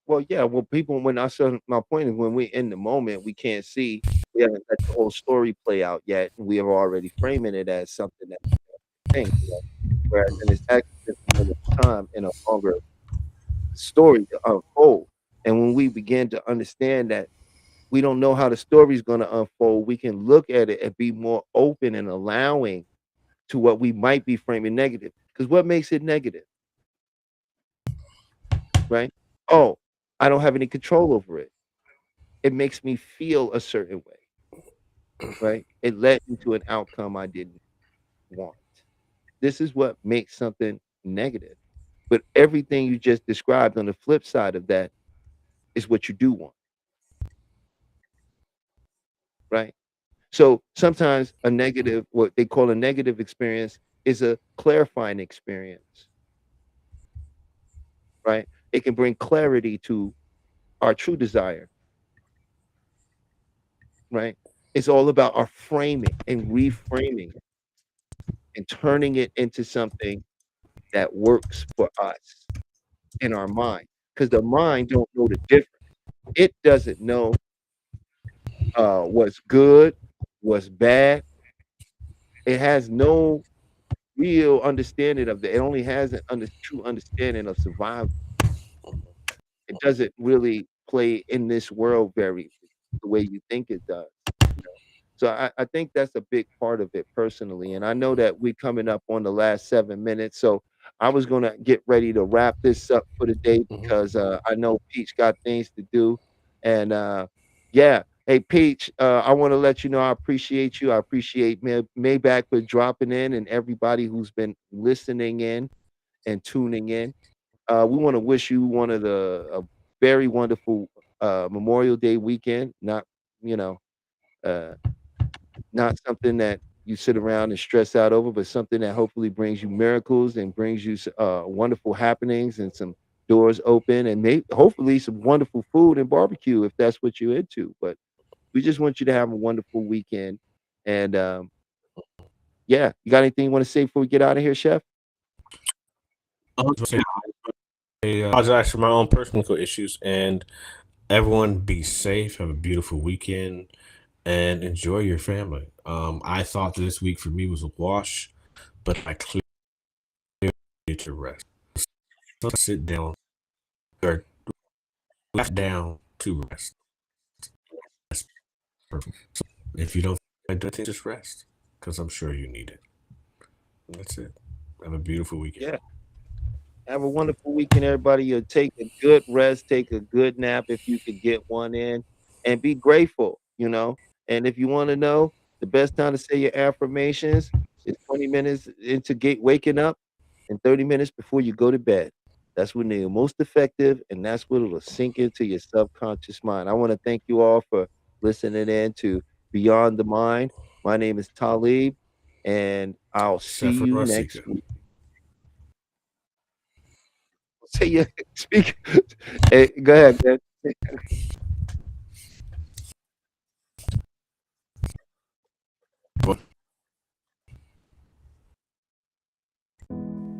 Well, yeah. Well, people, when I said my point is when we're in the moment, we can't see. We haven't let the whole story play out yet. We are already framing it as something that we think. Whereas in this actually just a moment of time in a longer story to unfold. And when we begin to understand that we don't know how the story is going to unfold, we can look at it and be more open and allowing to what we might be framing negative. Because what makes it negative, right? Oh, I don't have any control over it. It makes me feel a certain way, right? It led me to an outcome I didn't want. This is what makes something negative. But everything you just described on the flip side of that is what you do want, right? So sometimes a negative, what they call a negative experience, is a clarifying experience, right? It can bring clarity to our true desire, right? It's all about our framing and reframing it and turning it into something that works for us in our mind. Because the mind don't know the difference. It doesn't know what's good, what's bad. It has no real understanding of that. It only has an true understanding of survival. It doesn't really play in this world very the way you think it does. You know? So I think that's a big part of it personally. And I know that we're coming up on the last 7 minutes. So I was gonna get ready to wrap this up for the day because I know Peach got things to do. And yeah. Hey Peach, I want to let you know I appreciate you. I appreciate Maybach for dropping in and everybody who's been listening in and tuning in. We want to wish you one of the a very wonderful Memorial Day weekend. Not you know, uh, not something that you sit around and stress out over, but something that hopefully brings you miracles and brings you wonderful happenings and some doors open and hopefully some wonderful food and barbecue if that's what you're into. But we just want you to have a wonderful weekend. And yeah, you got anything you want to say before we get out of here, Chef? I apologize for my own personal issues, and everyone be safe. Have a beautiful weekend, and enjoy your family. I thought this week for me was a wash, but I clearly need to rest. So sit down or left down to rest. That's perfect. So if you don't find anything, just rest because I'm sure you need it. That's it. Have a beautiful weekend. Yeah. Have a wonderful weekend, everybody. You'll take a good rest, take a good nap if you could get one in, and be grateful, you know. And if you want to know, the best time to say your affirmations is 20 minutes into waking up and 30 minutes before you go to bed. That's when they're most effective, and that's what it'll sink into your subconscious mind. I want to thank you all for listening in to Beyond the Mind. My name is Talib, and I'll see Sefer you next Rasika. week. Say yeah, speak. Hey, go ahead, man.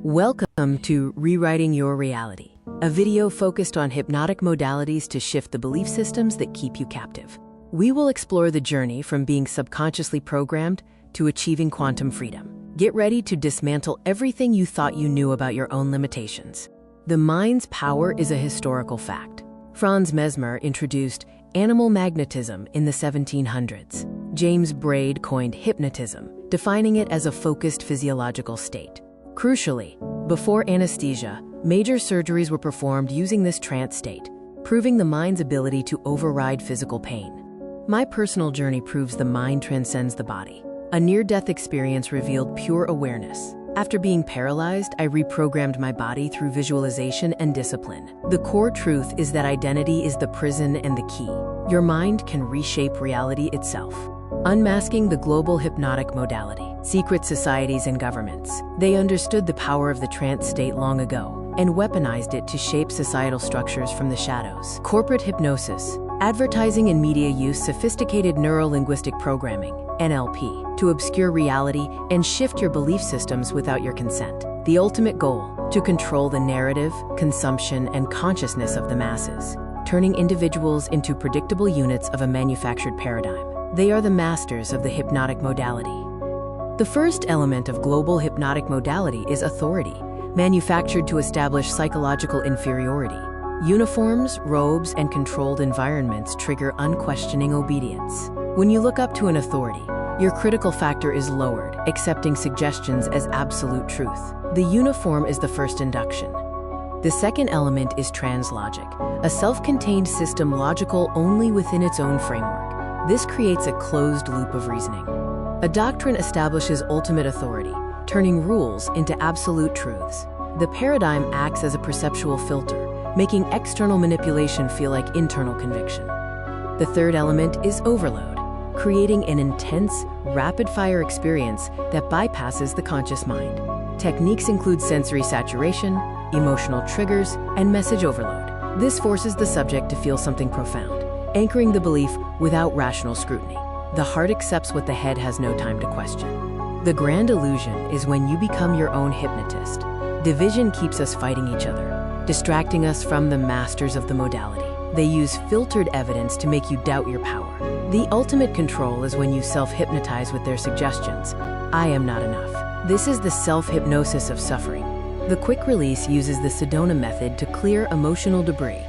Welcome to Rewriting Your Reality, a video focused on hypnotic modalities to shift the belief systems that keep you captive. We will explore the journey from being subconsciously programmed to achieving quantum freedom. Get ready to dismantle everything you thought you knew about your own limitations. The mind's power is a historical fact. Franz Mesmer introduced animal magnetism in the 1700s. James Braid coined hypnotism, defining it as a focused physiological state. Crucially, before anesthesia, major surgeries were performed using this trance state, proving the mind's ability to override physical pain. My personal journey proves the mind transcends the body. A near-death experience revealed pure awareness. After being paralyzed, I reprogrammed my body through visualization and discipline. The core truth is that identity is the prison and the key. Your mind can reshape reality itself. Unmasking the global hypnotic modality. Secret societies and governments. They understood the power of the trance state long ago and weaponized it to shape societal structures from the shadows. Corporate hypnosis. Advertising and media use sophisticated neuro-linguistic programming, NLP, to obscure reality and shift your belief systems without your consent. The ultimate goal, to control the narrative, consumption, and consciousness of the masses, turning individuals into predictable units of a manufactured paradigm. They are the masters of the hypnotic modality. The first element of global hypnotic modality is authority, manufactured to establish psychological inferiority. Uniforms, robes, and controlled environments trigger unquestioning obedience. When you look up to an authority, your critical factor is lowered, accepting suggestions as absolute truth. The uniform is the first induction. The second element is translogic, a self-contained system logical only within its own framework. This creates a closed loop of reasoning. A doctrine establishes ultimate authority, turning rules into absolute truths. The paradigm acts as a perceptual filter, making external manipulation feel like internal conviction. The third element is overload, creating an intense, rapid-fire experience that bypasses the conscious mind. Techniques include sensory saturation, emotional triggers, and message overload. This forces the subject to feel something profound, anchoring the belief without rational scrutiny. The heart accepts what the head has no time to question. The grand illusion is when you become your own hypnotist. Division keeps us fighting each other, distracting us from the masters of the modality. They use filtered evidence to make you doubt your power. The ultimate control is when you self-hypnotize with their suggestions. I am not enough. This is the self-hypnosis of suffering. The quick release uses the Sedona method to clear emotional debris.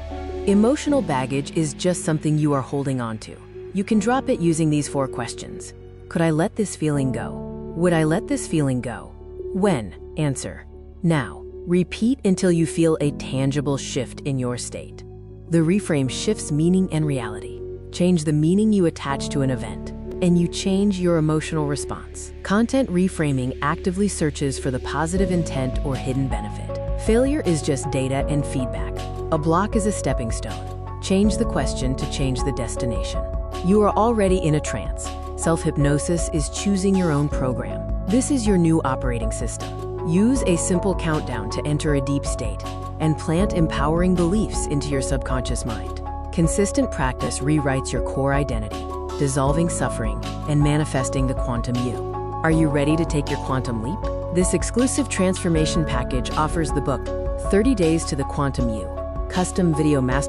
Emotional baggage is just something you are holding on to. You can drop it using these 4 questions. Could I let this feeling go? Would I let this feeling go? When? Answer. Now. Repeat until you feel a tangible shift in your state. The reframe shifts meaning and reality. Change the meaning you attach to an event, and you change your emotional response. Content reframing actively searches for the positive intent or hidden benefit. Failure is just data and feedback. A block is a stepping stone. Change the question to change the destination. You are already in a trance. Self-hypnosis is choosing your own program. This is your new operating system. Use a simple countdown to enter a deep state and plant empowering beliefs into your subconscious mind. Consistent practice rewrites your core identity, dissolving suffering and manifesting the quantum you. Are you ready to take your quantum leap? This exclusive transformation package offers the book 30 Days to the Quantum You, custom video master